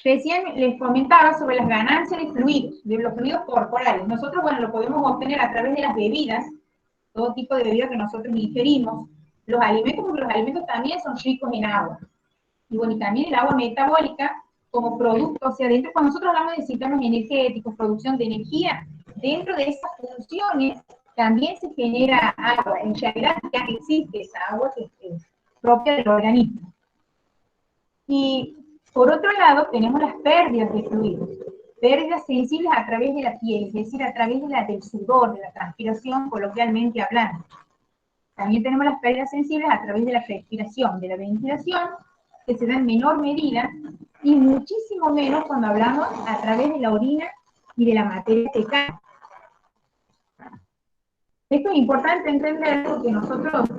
Speaker 10: Recién les comentaba sobre las ganancias de fluidos, de los fluidos corporales. Nosotros, lo podemos obtener a través de las bebidas, todo tipo de bebidas que nosotros ingerimos, los alimentos, porque los alimentos también son ricos en agua. Y también el agua metabólica como producto, o sea, dentro, cuando nosotros hablamos de sistemas energéticos, producción de energía, dentro de esas funciones también se genera agua. En realidad ya existe esa agua que es propia del organismo. Y por otro lado tenemos las pérdidas de fluidos, pérdidas sensibles a través de la piel, es decir, a través del sudor, de la transpiración, coloquialmente hablando. También tenemos las pérdidas sensibles a través de la respiración, de la ventilación, que se da en menor medida, y muchísimo menos cuando hablamos a través de la orina y de la materia fecal. Esto es importante entender porque nosotros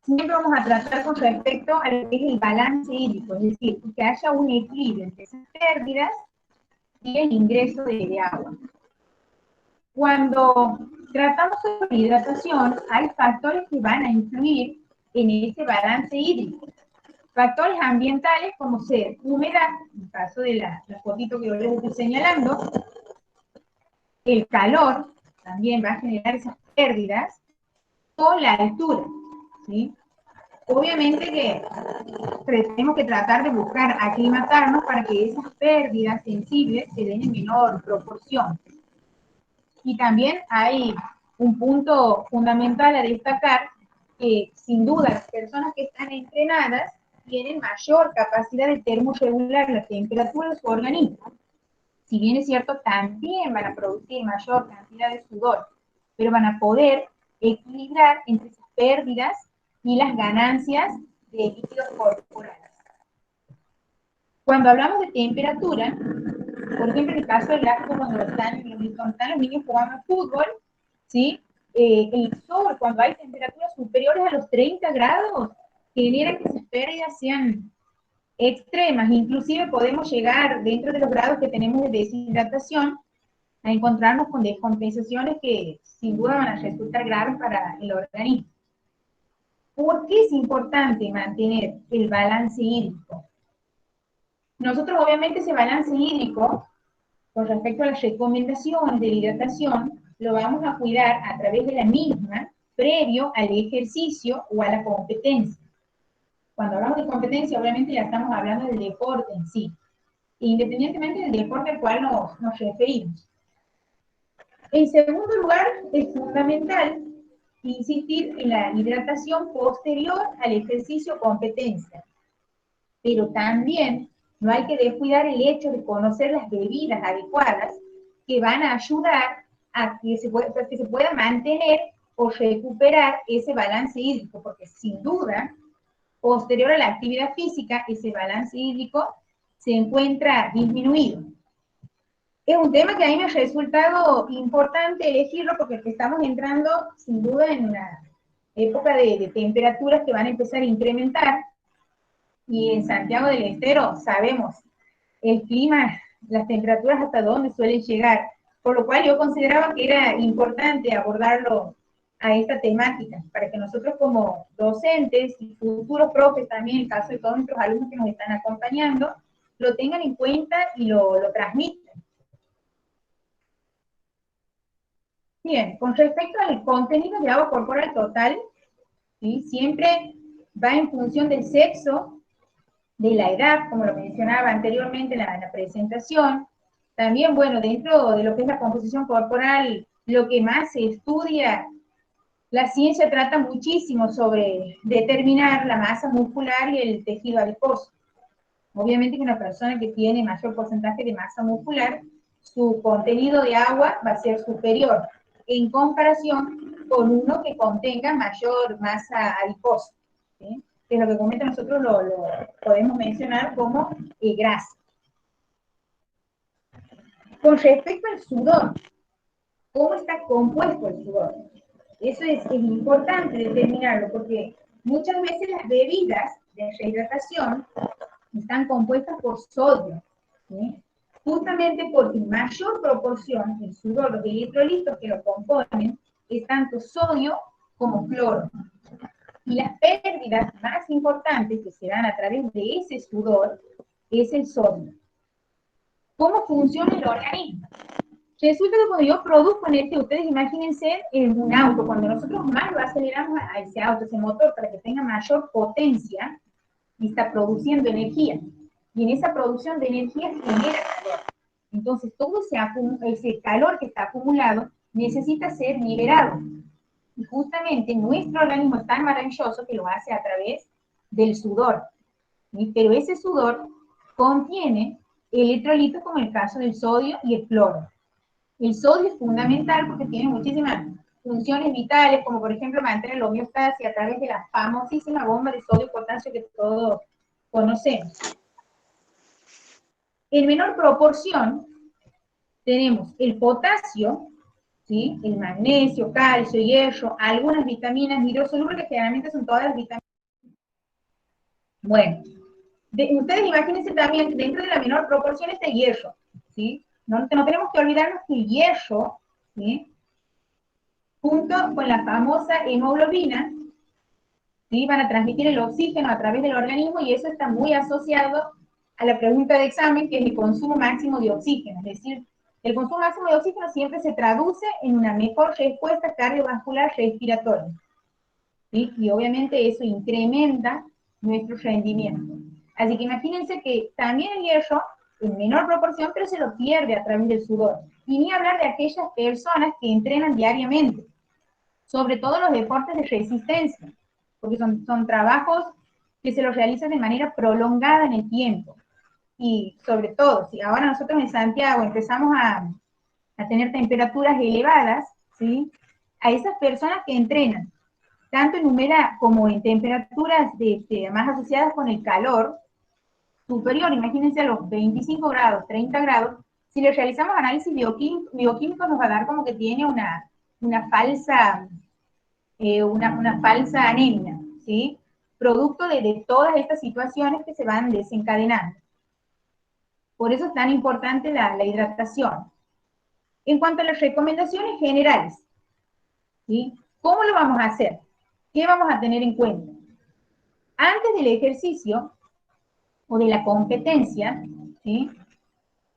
Speaker 10: siempre vamos a tratar con respecto a lo que es el balance hídrico, es decir, que haya un equilibrio entre esas pérdidas y el ingreso de agua. Cuando tratamos sobre hidratación, hay factores que van a influir en ese balance hídrico. Factores ambientales como ser humedad, en el caso de la fotito que yo les estoy señalando, el calor también va a generar esas pérdidas, o la altura, ¿sí? Obviamente que tenemos que tratar de buscar aclimatarnos para que esas pérdidas sensibles se den en menor proporción. Y también hay un punto fundamental a destacar, que sin duda las personas que están entrenadas tienen mayor capacidad de termorregular la temperatura de su organismo. Si bien es cierto, también van a producir mayor cantidad de sudor, pero van a poder equilibrar entre esas pérdidas y las ganancias de líquidos corporales. Cuando hablamos de temperatura, por ejemplo, en el caso del gráfico, cuando están los niños jugando al fútbol, ¿sí? El sol, cuando hay temperaturas superiores a los 30 grados, genera que esas pérdidas sean extremas. Inclusive podemos llegar, dentro de los grados que tenemos de deshidratación, a encontrarnos con descompensaciones que sin duda van a resultar graves para el organismo. ¿Por qué es importante mantener el balance hídrico? Nosotros obviamente ese balance hídrico, con respecto a las recomendaciones de la hidratación, lo vamos a cuidar a través de la misma, previo al ejercicio o a la competencia. Cuando hablamos de competencia, obviamente ya estamos hablando del deporte en sí, independientemente del deporte al cual nos referimos. En segundo lugar, es fundamental insistir en la hidratación posterior al ejercicio o competencia. Pero también no hay que descuidar el hecho de conocer las bebidas adecuadas que van a ayudar a que se pueda mantener o recuperar ese balance hídrico, porque sin duda, posterior a la actividad física, ese balance hídrico se encuentra disminuido. Es un tema que a mí me ha resultado importante elegirlo porque estamos entrando sin duda en una época de temperaturas que van a empezar a incrementar, y en Santiago del Estero sabemos el clima, las temperaturas hasta dónde suelen llegar, por lo cual yo consideraba que era importante abordarlo a esta temática, para que nosotros como docentes y futuros profes también, en el caso de todos nuestros alumnos que nos están acompañando, lo tengan en cuenta y lo transmitan. Bien, con respecto al contenido de agua corporal total, ¿sí? Siempre va en función del sexo, de la edad, como lo mencionaba anteriormente en la presentación. También, bueno, dentro de lo que es la composición corporal, lo que más se estudia, la ciencia trata muchísimo sobre determinar la masa muscular y el tejido adiposo. Obviamente que una persona que tiene mayor porcentaje de masa muscular, su contenido de agua va a ser superior en comparación con uno que contenga mayor masa adiposa, ¿sí? Que es lo que comenta nosotros lo podemos mencionar como grasa. Con respecto al sudor, ¿cómo está compuesto el sudor? Eso es importante determinarlo, porque muchas veces las bebidas de rehidratación están compuestas por sodio, ¿sí? Justamente porque en mayor proporción el sudor, los electrolitos que lo componen, es tanto sodio como cloro. Y las pérdidas más importantes que se dan a través de ese sudor es el sodio. ¿Cómo funciona el organismo? Resulta que cuando yo produzco energía, ustedes imagínense en un auto, cuando nosotros más lo aceleramos a ese auto, ese motor, para que tenga mayor potencia, está produciendo energía. Y en esa producción de energía genera calor. Entonces, todo ese calor que está acumulado necesita ser liberado. Y justamente nuestro organismo es tan maravilloso que lo hace a través del sudor. ¿Sí? Pero ese sudor contiene electrolitos como el caso del sodio y el cloro. El sodio es fundamental porque tiene muchísimas funciones vitales, como por ejemplo mantener la homeostasis a través de la famosísima bomba de sodio y potasio que todos conocemos. En menor proporción tenemos el potasio, ¿sí? El magnesio, calcio, hierro, algunas vitaminas hidrosolubles, que generalmente son todas las vitaminas. Bueno, ustedes imagínense también, dentro de la menor proporción está el hierro, ¿sí? No tenemos que olvidarnos que el hierro, ¿sí? Junto con la famosa hemoglobina, ¿sí? Van a transmitir el oxígeno a través del organismo, y eso está muy asociado a la pregunta de examen, que es el consumo máximo de oxígeno. Es decir, el consumo máximo de oxígeno siempre se traduce en una mejor respuesta cardiovascular respiratoria, ¿sí? Y obviamente eso incrementa nuestro rendimiento. Así que imagínense que también el hierro, en menor proporción, pero se lo pierde a través del sudor. Y ni hablar de aquellas personas que entrenan diariamente, sobre todo los deportes de resistencia, porque son trabajos que se los realizan de manera prolongada en el tiempo. Y sobre todo, si ahora nosotros en Santiago empezamos a tener temperaturas elevadas, ¿sí? A esas personas que entrenan, tanto en humedad como en temperaturas más asociadas con el calor superior, imagínense a los 25 grados, 30 grados, si le realizamos análisis bioquímico nos va a dar como que tiene una falsa anemia, ¿sí? Producto de todas estas situaciones que se van desencadenando. Por eso es tan importante la hidratación. En cuanto a las recomendaciones generales, ¿sí? ¿Cómo lo vamos a hacer? ¿Qué vamos a tener en cuenta? Antes del ejercicio o de la competencia, ¿sí?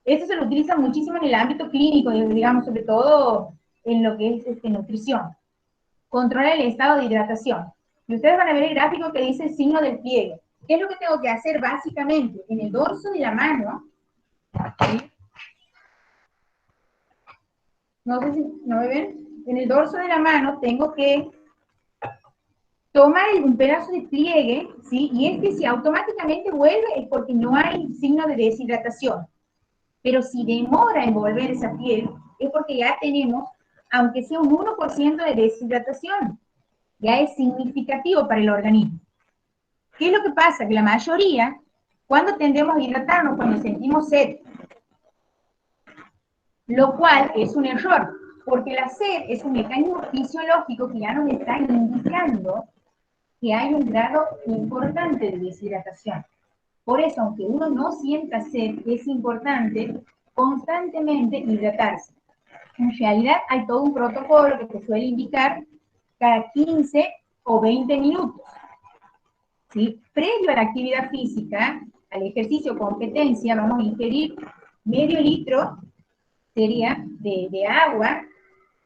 Speaker 10: Esto se lo utiliza muchísimo en el ámbito clínico, digamos, sobre todo en lo que es nutrición. Controlar el estado de hidratación. Y ustedes van a ver el gráfico que dice el signo del pliegue. ¿Qué es lo que tengo que hacer básicamente? En el dorso de la mano, ¿sí? No sé si no me ven. En el dorso de la mano tengo que tomar un pedazo de pliegue, ¿sí? Y es que si automáticamente vuelve es porque no hay signo de deshidratación. Pero si demora en volver esa piel, es porque ya tenemos, aunque sea un 1% de deshidratación, ya es significativo para el organismo. ¿Qué es lo que pasa? Que la mayoría, cuando tendemos a hidratarnos, cuando sentimos sed, lo cual es un error, porque la sed es un mecanismo fisiológico que ya nos está indicando que hay un grado importante de deshidratación. Por eso, aunque uno no sienta sed, es importante constantemente hidratarse. En realidad hay todo un protocolo que se suele indicar cada 15 o 20 minutos. ¿Sí? Previo a la actividad física, al ejercicio o competencia, vamos a ingerir medio litro sería de agua,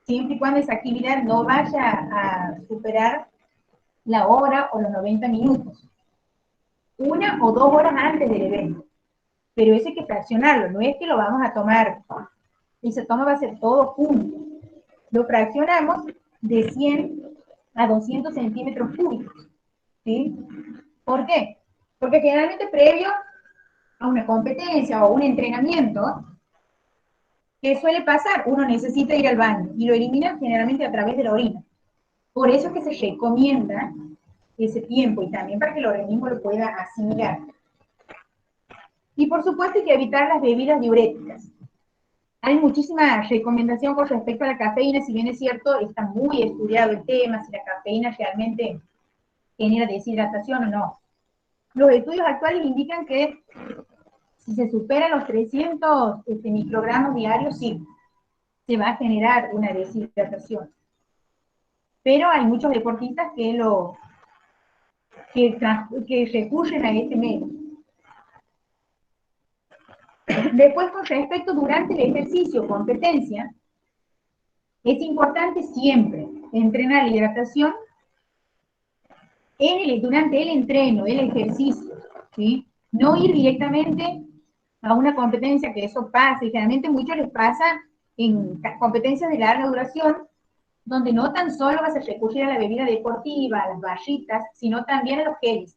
Speaker 10: siempre y cuando esa actividad no vaya a superar la hora o los 90 minutos. 1 o 2 horas antes del evento. Pero eso hay que fraccionarlo, no es que lo vamos a tomar, y se toma va a ser todo junto. Lo fraccionamos de 100 a 200 centímetros cúbicos. ¿Sí? ¿Por qué? Porque generalmente previo a una competencia o un entrenamiento, ¿qué suele pasar? Uno necesita ir al baño y lo elimina generalmente a través de la orina. Por eso es que se recomienda ese tiempo y también para que el organismo lo pueda asimilar. Y por supuesto hay que evitar las bebidas diuréticas. Hay muchísima recomendación con respecto a la cafeína, si bien es cierto, está muy estudiado el tema, si la cafeína realmente genera deshidratación o no. Los estudios actuales indican que si se superan los 300 microgramos diarios, sí, se va a generar una deshidratación. Pero hay muchos deportistas que recurren a este medio. Después, con respecto durante el ejercicio o competencia, es importante siempre entrenar la hidratación durante el entreno, el ejercicio, ¿sí? No ir directamente a una competencia, que eso pasa, y generalmente muchos les pasa en competencias de larga duración, donde no tan solo vas a recurrir a la bebida deportiva, a las barritas, sino también a los geles.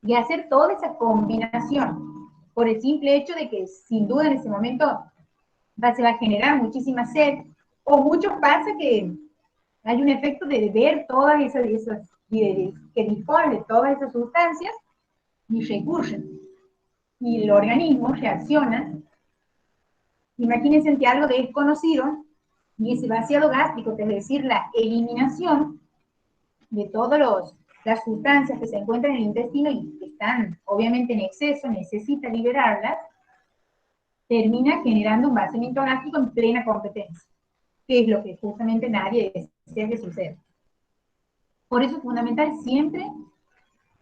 Speaker 10: Y hacer toda esa combinación, por el simple hecho de que sin duda en ese momento se va a generar muchísima sed, o muchos pasa que hay un efecto de beber todas esas que disponen de todas esas sustancias y recurren. Y el organismo reacciona. Imagínense que algo desconocido, y ese vaciado gástrico, es decir, la eliminación de todas las sustancias que se encuentran en el intestino y que están obviamente en exceso, necesita liberarlas, termina generando un vaciamiento gástrico en plena competencia, que es lo que justamente nadie desea que suceda. Por eso es fundamental siempre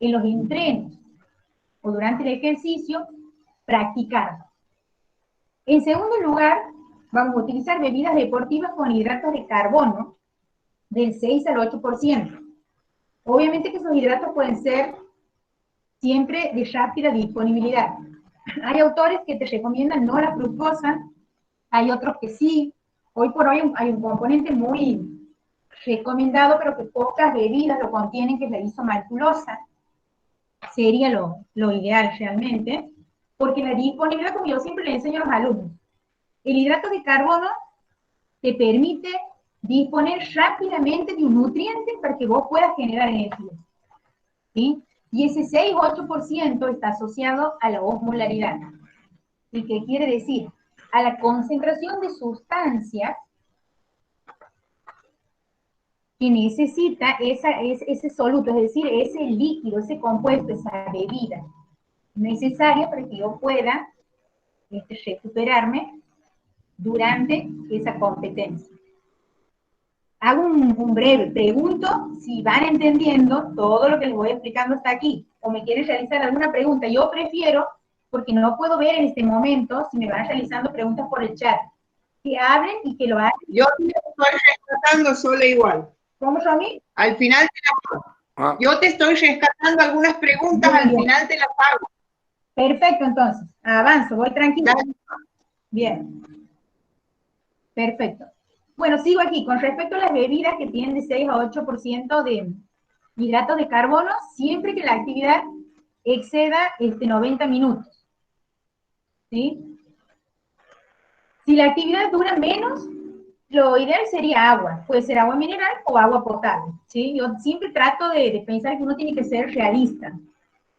Speaker 10: en los entrenos o durante el ejercicio practicar. En segundo lugar, vamos a utilizar bebidas deportivas con hidratos de carbono del 6 al 8%. Obviamente que esos hidratos pueden ser siempre de rápida disponibilidad. Hay autores que te recomiendan no la fructosa, hay otros que sí. Hoy por hoy hay un componente muy recomendado, pero que pocas bebidas lo contienen, que es la isomaltulosa. Sería lo ideal realmente, porque la disponibilidad, como yo siempre le enseño a los alumnos, el hidrato de carbono te permite disponer rápidamente de un nutriente para que vos puedas generar energía, ¿sí? Y ese 6 o 8% está asociado a la osmolaridad. ¿Y qué quiere decir? A la concentración de sustancias que necesita ese soluto, es decir, ese líquido, ese compuesto, esa bebida necesaria para que yo pueda recuperarme durante esa competencia. Hago un breve, pregunto si van entendiendo todo lo que les voy explicando hasta aquí, o me quieren realizar alguna pregunta. Yo prefiero, porque no puedo ver en este momento si me van realizando preguntas por el chat, que hablen y que lo hagan.
Speaker 2: Yo te estoy rescatando sola igual.
Speaker 10: ¿Cómo, Romy?
Speaker 2: Al final yo te estoy rescatando algunas preguntas, al final te las hago.
Speaker 10: Perfecto, entonces. Avanzo, voy tranquila. Bien. Perfecto. Bueno, sigo aquí. Con respecto a las bebidas que tienen de 6 a 8% de hidratos de carbono, siempre que la actividad exceda 90 minutos. ¿Sí? Si la actividad dura menos, lo ideal sería agua. Puede ser agua mineral o agua potable. ¿Sí? Yo siempre trato de pensar que uno tiene que ser realista.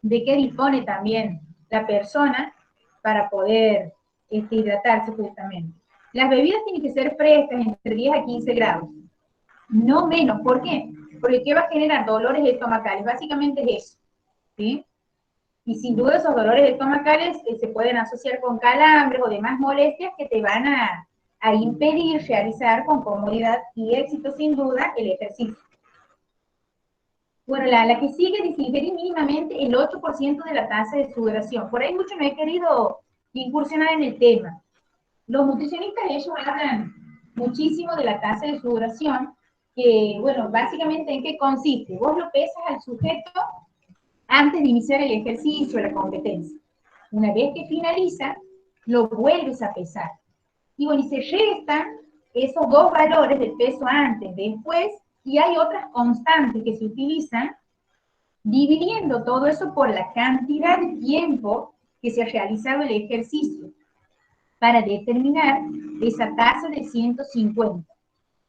Speaker 10: De qué dispone también la persona para poder hidratarse justamente. Las bebidas tienen que ser frescas, entre 10 a 15 grados. No menos. ¿Por qué? Porque ¿qué va a generar? Dolores estomacales. Básicamente es eso. ¿Sí? Y sin duda esos dolores estomacales se pueden asociar con calambres o demás molestias que te van a impedir realizar con comodidad y éxito sin duda el ejercicio. Bueno, la que sigue es ingerir mínimamente el 8% de la tasa de sudoración. Por ahí mucho me he querido incursionar en el tema. Los nutricionistas, ellos hablan muchísimo de la tasa de sudoración, que, bueno, básicamente ¿en qué consiste? Vos lo pesas al sujeto antes de iniciar el ejercicio, la competencia. Una vez que finaliza, lo vuelves a pesar. Y bueno, y se restan esos dos valores del peso antes, después, y hay otras constantes que se utilizan dividiendo todo eso por la cantidad de tiempo que se ha realizado el ejercicio para determinar esa tasa de 150.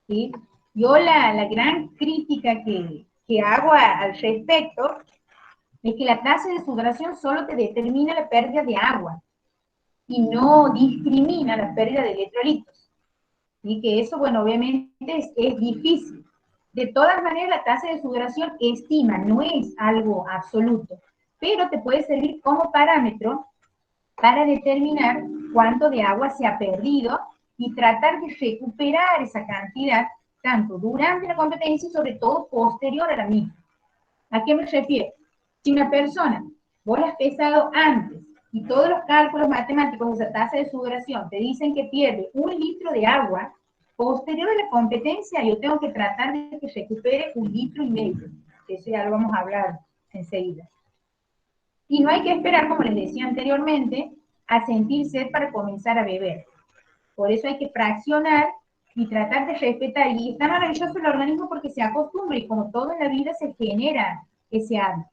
Speaker 10: ¿Sí? Yo la gran crítica que hago al respecto es que la tasa de sudoración solo te determina la pérdida de agua y no discrimina la pérdida de electrolitos. Y que eso, bueno, obviamente es difícil. De todas maneras, la tasa de sudoración estima, no es algo absoluto, pero te puede servir como parámetro para determinar cuánto de agua se ha perdido y tratar de recuperar esa cantidad tanto durante la competencia y sobre todo posterior a la misma. ¿A qué me refiero? Si una persona, vos la has pesado antes y todos los cálculos matemáticos de esa tasa de sudoración te dicen que pierde 1 litro de agua, posterior a la competencia yo tengo que tratar de que recupere 1,5 litros. Eso ya lo vamos a hablar enseguida. Y no hay que esperar, como les decía anteriormente, a sentir sed para comenzar a beber. Por eso hay que fraccionar y tratar de respetar. Y está maravilloso el organismo porque se acostumbra y como todo en la vida se genera ese hábito.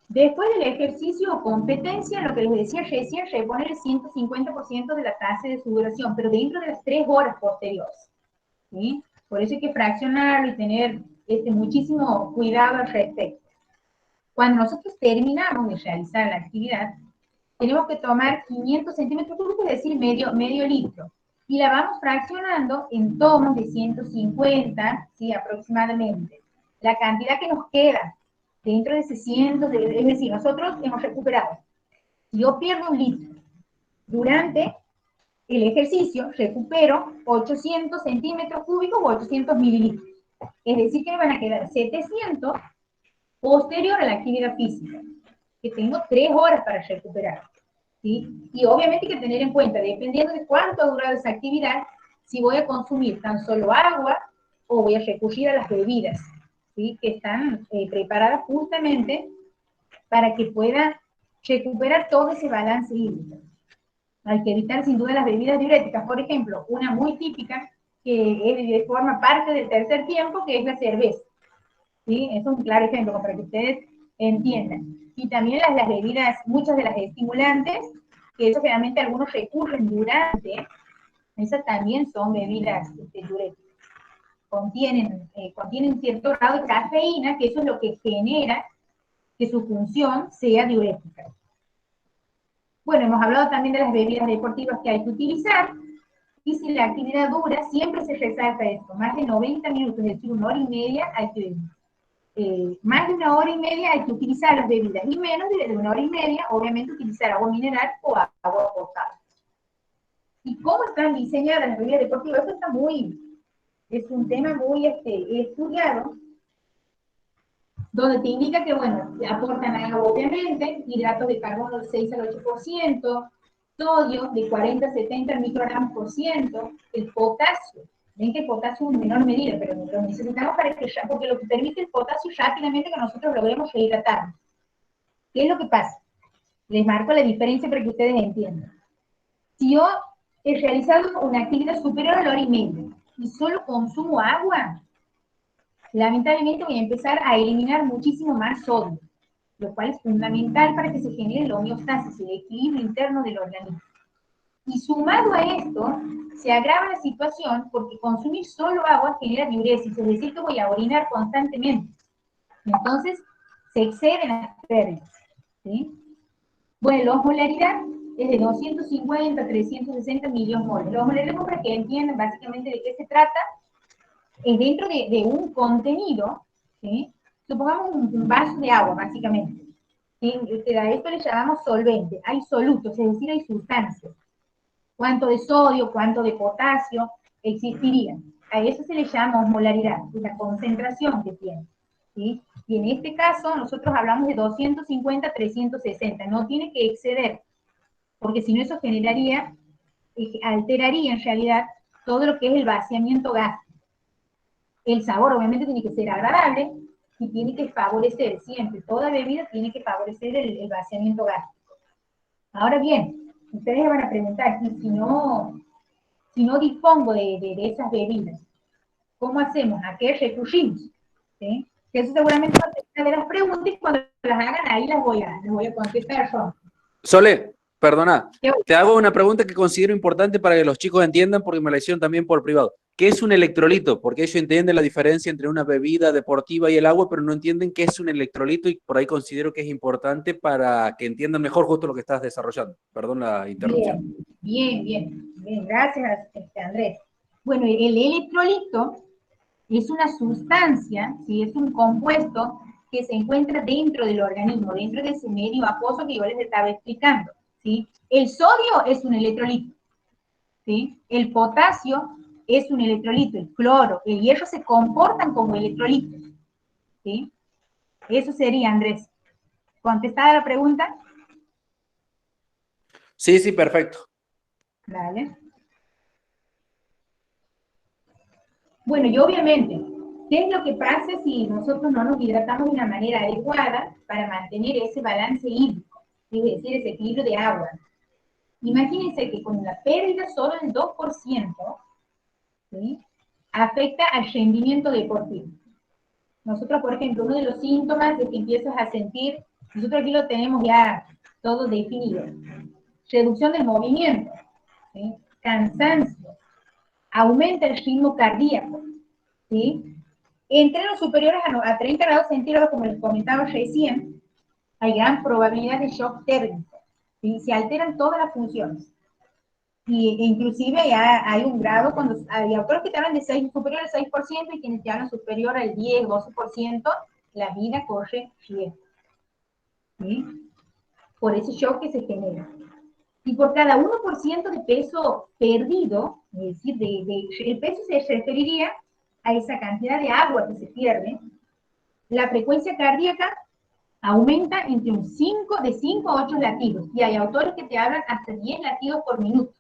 Speaker 10: Después del ejercicio o competencia, lo que les decía recién, reponer el 150% de la tasa de sudoración, pero dentro de las 3 horas posteriores. ¿Sí? Por eso hay que fraccionarlo y tener muchísimo cuidado al respecto. Cuando nosotros terminamos de realizar la actividad, tenemos que tomar 500 centímetros cúbicos, es decir, medio litro. Y la vamos fraccionando en tomos de 150, ¿sí? Aproximadamente. La cantidad que nos queda dentro de ese 100, es decir, nosotros hemos recuperado. Si yo pierdo 1 litro durante el ejercicio, recupero 800 centímetros cúbicos o 800 mililitros. Es decir, que me van a quedar 700 posterior a la actividad física, que tengo 3 horas para recuperar. ¿Sí? Y obviamente hay que tener en cuenta, dependiendo de cuánto ha durado esa actividad, si voy a consumir tan solo agua o voy a recurrir a las bebidas, ¿sí? Que están preparadas justamente para que pueda recuperar todo ese balance hídrico. Hay que evitar sin duda las bebidas diuréticas. Por ejemplo, una muy típica que forma parte del tercer tiempo, que es la cerveza. ¿Sí? Es un claro ejemplo para que ustedes entiendan. Y también las bebidas, muchas de las estimulantes, que eso generalmente algunos recurren durante, esas también son bebidas diuréticas. Contienen cierto grado de cafeína, que eso es lo que genera que su función sea diurética. Bueno, hemos hablado también de las bebidas deportivas que hay que utilizar, y si la actividad dura, siempre se resalta esto, más de 90 minutos, es decir, 1 hora y media, hay que más de 1 hora y media hay que utilizar las bebidas, y menos de 1 hora y media, obviamente, utilizar agua mineral o agua potable. ¿Y cómo están diseñadas las bebidas deportivas? Eso está es un tema muy estudiado, donde te indica que, bueno, aportan agua, obviamente, hidratos de carbono del 6 al 8%, sodio de 40 a 70 microgramos por ciento, el potasio. Ven que el potasio es en menor medida, pero lo necesitamos para que porque lo que permite el potasio es rápidamente que nosotros logremos rehidratarnos. ¿Qué es lo que pasa? Les marco la diferencia para que ustedes entiendan. Si yo he realizado una actividad superior a 1 hora y media y solo consumo agua, lamentablemente voy a empezar a eliminar muchísimo más sodio, lo cual es fundamental para que se genere la homeostasis, el equilibrio interno del organismo. Y sumado a esto, se agrava la situación porque consumir solo agua genera diuresis, es decir, que voy a orinar constantemente. Entonces, se exceden las pérdidas. ¿Sí? Bueno, la osmolaridad es de 250 a 360 millones. La osmolaridad, para que entiendan básicamente de qué se trata, es dentro de un contenido, ¿sí? Supongamos un vaso de agua, básicamente. ¿Sí? A esto le llamamos solvente. Hay solutos, es decir, hay sustancias. Cuánto de sodio, cuánto de potasio existiría. A eso se le llama osmolaridad, es la concentración que tiene. ¿Sí? Y en este caso, nosotros hablamos de 250 a 360, no tiene que exceder, porque si no eso generaría, alteraría en realidad todo lo que es el vaciamiento gástrico. El sabor obviamente tiene que ser agradable y tiene que favorecer siempre, toda bebida tiene que favorecer el vaciamiento gástrico. Ahora bien, ustedes van a preguntar, si no dispongo de esas bebidas, ¿cómo hacemos? ¿A qué recurrimos? ¿Sí? Eso seguramente va a ser una de las preguntas, y cuando las hagan ahí las voy a contestar yo.
Speaker 4: Sole, perdona, te hago una pregunta que considero importante para que los chicos entiendan, porque me la hicieron también por privado. ¿Qué es un electrolito? Porque ellos entienden la diferencia entre una bebida deportiva y el agua, pero no entienden qué es un electrolito, y por ahí considero que es importante para que entiendan mejor justo lo que estás desarrollando. Perdón la interrupción.
Speaker 10: Bien, gracias, Andrés. Bueno, el electrolito es una sustancia, ¿sí? Es un compuesto que se encuentra dentro del organismo, dentro de ese medio acuoso que yo les estaba explicando, ¿sí? El sodio es un electrolito, ¿sí? El potasio es un electrolito, el cloro, el hierro se comportan como electrolitos, ¿sí? Eso sería, Andrés. ¿Contestada la pregunta?
Speaker 4: Sí, perfecto.
Speaker 10: Vale. Bueno, y obviamente, ¿qué es lo que pasa si nosotros no nos hidratamos de una manera adecuada para mantener ese balance hídrico, es decir, ese equilibrio de agua? Imagínense que con la pérdida solo del 2%, ¿sí? Afecta al rendimiento deportivo. Nosotros, por ejemplo, uno de los síntomas es que empiezas a sentir, nosotros aquí lo tenemos ya todo definido, reducción del movimiento, ¿sí? Cansancio, aumenta el ritmo cardíaco, ¿sí? Entre los superiores a 30 grados centígrados, como les comentaba recién, hay gran probabilidad de shock térmico, ¿sí? Se alteran todas las funciones. Y inclusive ya hay un grado, cuando hay autores que te hablan de superior al 6% y quienes te hablan superior al 10, 12%, la vida corre riesgo, ¿sí? Por ese shock que se genera. Y por cada 1% de peso perdido, es decir, el peso se referiría a esa cantidad de agua que se pierde, la frecuencia cardíaca aumenta entre de 5 a 8 latidos, y hay autores que te hablan hasta 10 latidos por minuto.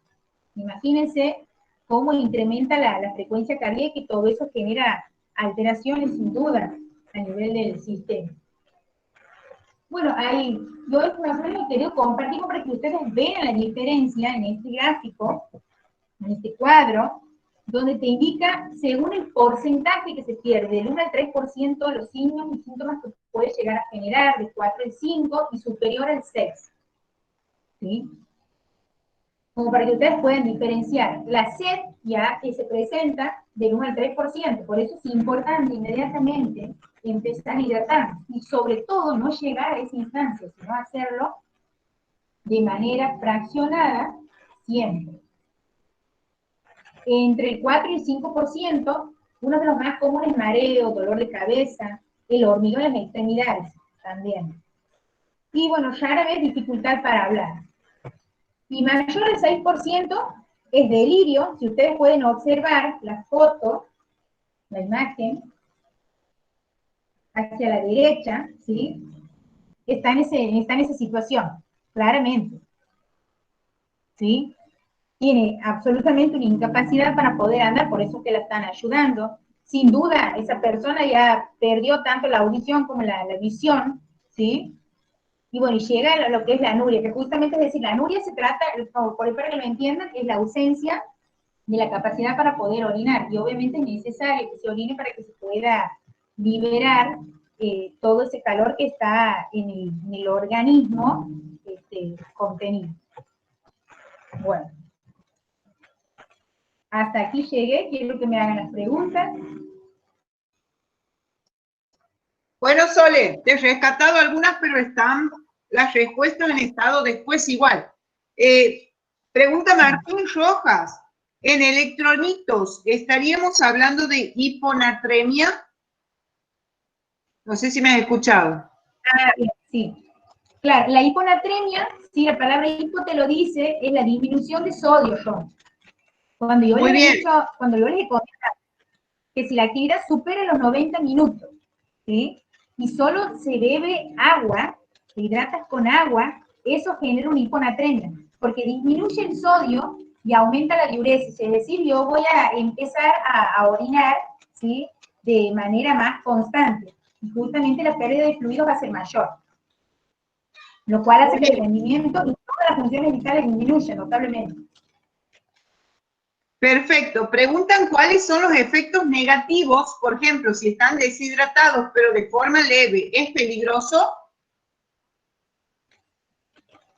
Speaker 10: Imagínense cómo incrementa la frecuencia cardíaca, y todo eso genera alteraciones sin duda a nivel del sistema. Bueno, ahí yo más o menos quería compartir para que ustedes vean la diferencia en este gráfico, en este cuadro, donde te indica según el porcentaje que se pierde, del 1 al 3% de los signos y síntomas que puede llegar a generar, de 4 al 5 y superior al 6. ¿Sí? Como para que ustedes puedan diferenciar. La sed ya que se presenta del 1 al 3%, por eso es importante inmediatamente empezar a hidratar y sobre todo no llegar a esa instancia, sino hacerlo de manera fraccionada siempre. Entre el 4 y el 5%, uno de los más comunes es mareo, dolor de cabeza, el hormigueo en las extremidades también. Y bueno, rara vez dificultad para hablar. Y mayor del 6% es delirio. Si ustedes pueden observar la foto, la imagen, hacia la derecha, ¿sí? Está en esa situación, claramente. ¿Sí? Tiene absolutamente una incapacidad para poder andar, por eso es que la están ayudando. Sin duda, esa persona ya perdió tanto la audición como la visión, ¿sí? Y bueno, y llega a lo que es la anuria, que justamente es decir, la anuria se trata, para que lo entiendan, es la ausencia de la capacidad para poder orinar, y obviamente es necesario que se orine para que se pueda liberar todo ese calor que está en el organismo contenido. Bueno. Hasta aquí llegué, quiero que me hagan las preguntas.
Speaker 2: Bueno, Sole, te he rescatado algunas, pero están las respuestas en estado después igual. Pregunta Martín Rojas, en electrolitos, ¿estaríamos hablando de hiponatremia? No sé si me has escuchado.
Speaker 10: Sí, claro, la hiponatremia, sí, la palabra hipo te lo dice, es la disminución de sodio, John. Cuando yo les he comentado que si la actividad supera los 90 minutos, ¿sí? Y solo se bebe agua, te hidratas con agua, eso genera una hiponatremia, porque disminuye el sodio y aumenta la diuresis, es decir, yo voy a empezar a orinar, ¿sí? De manera más constante, y justamente la pérdida de fluidos va a ser mayor, lo cual hace que el rendimiento y todas las funciones vitales disminuyan notablemente.
Speaker 2: Perfecto. Preguntan cuáles son los efectos negativos, por ejemplo, si están deshidratados pero de forma leve, ¿es peligroso?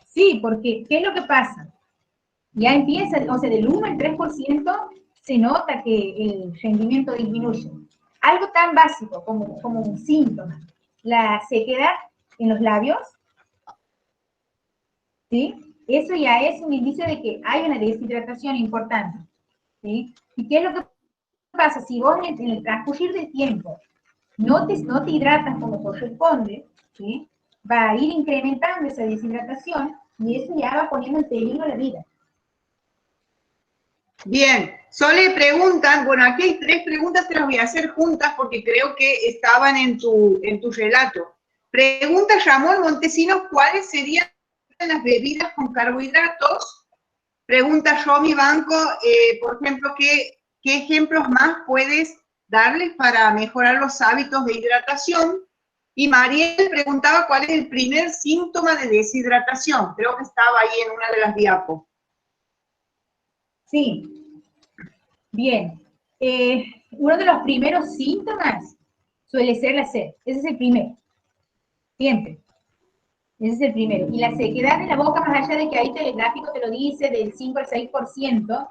Speaker 10: Sí, porque ¿qué es lo que pasa? Ya empieza, o sea, del 1 al 3% se nota que el rendimiento disminuye. Algo tan básico como un síntoma, la sequedad en los labios, ¿sí? Eso ya es un indicio de que hay una deshidratación importante, ¿sí? ¿Y qué es lo que pasa? Si vos en el transcurrir del tiempo no te hidratas como corresponde, ¿sí? Va a ir incrementando esa deshidratación y eso ya va poniendo en peligro la vida.
Speaker 2: Bien, Sole preguntan, bueno, aquí hay 3 preguntas, te las voy a hacer juntas porque creo que estaban en tu relato. Pregunta Ramón Montesinos, ¿cuáles serían las bebidas con carbohidratos? Pregunta Romy Banco, por ejemplo, ¿qué ejemplos más puedes darles para mejorar los hábitos de hidratación? Y Mariel preguntaba cuál es el primer síntoma de deshidratación. Creo que estaba ahí en una de las diapos.
Speaker 10: Sí. Bien. Uno de los primeros síntomas suele ser la sed. Ese es el primero. Siempre. Ese es el primero. Y la sequedad en la boca, más allá de que ahí el gráfico te lo dice, del 5 al 6%,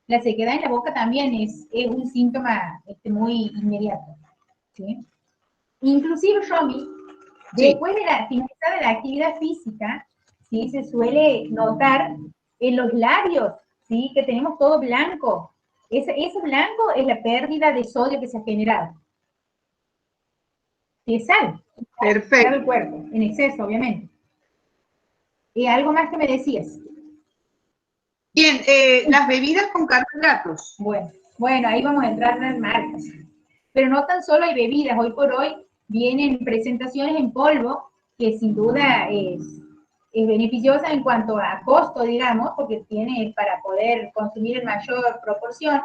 Speaker 10: la sequedad en la boca también es un síntoma muy inmediato. ¿Sí? Inclusive, Romy, después de finalizada la actividad física, ¿sí? Se suele notar en los labios, ¿sí? Que tenemos todo blanco. Ese blanco es la pérdida de sodio que se ha generado. Sí, es sal.
Speaker 2: Perfecto.
Speaker 10: El cuerpo, en exceso, obviamente. ¿Y algo más que me decías?
Speaker 2: Bien, las bebidas con carbohidratos.
Speaker 10: Bueno, ahí vamos a entrar en marcas. Pero no tan solo hay bebidas, hoy por hoy vienen presentaciones en polvo, que sin duda es beneficiosa en cuanto a costo, digamos, porque tiene para poder consumir en mayor proporción,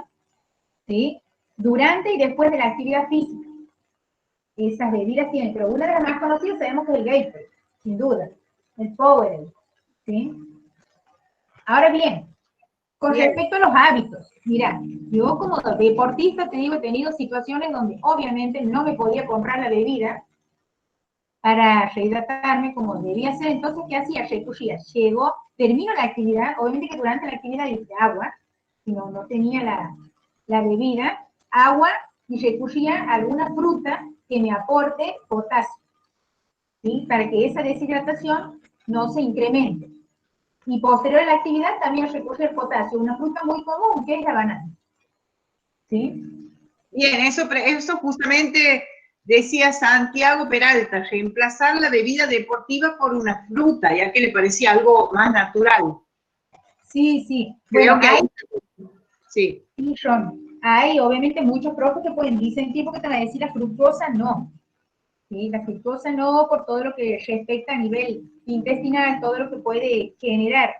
Speaker 10: ¿sí? Durante y después de la actividad física. Esas bebidas tienen, pero una de las más conocidas sabemos que es el Gatorade, sin duda. El Powerade, ¿sí? Ahora bien, con respecto a los hábitos, mira, yo como deportista te digo, he tenido situaciones donde obviamente no me podía comprar la bebida para rehidratarme como debía ser, entonces, ¿qué hacía? Recurría, termino la actividad, obviamente que durante la actividad hice agua, si no tenía la bebida, agua, y recurría a alguna fruta que me aporte potasio, ¿sí? Para que esa deshidratación no se incremente. Y posterior a la actividad también recurre el potasio, una fruta muy común que es la banana. ¿Sí?
Speaker 2: Bien, eso justamente decía Santiago Peralta, reemplazar la bebida deportiva por una fruta, ya que le parecía algo más natural.
Speaker 10: Sí, sí.
Speaker 2: Creo
Speaker 10: Bueno,
Speaker 2: que sí.
Speaker 10: Sí, John, hay obviamente muchos profes que pueden disentir porque te van a decir la fructosa no. ¿Sí? La fructosa no, por todo lo que respecta a nivel intestinal, todo lo que puede generar.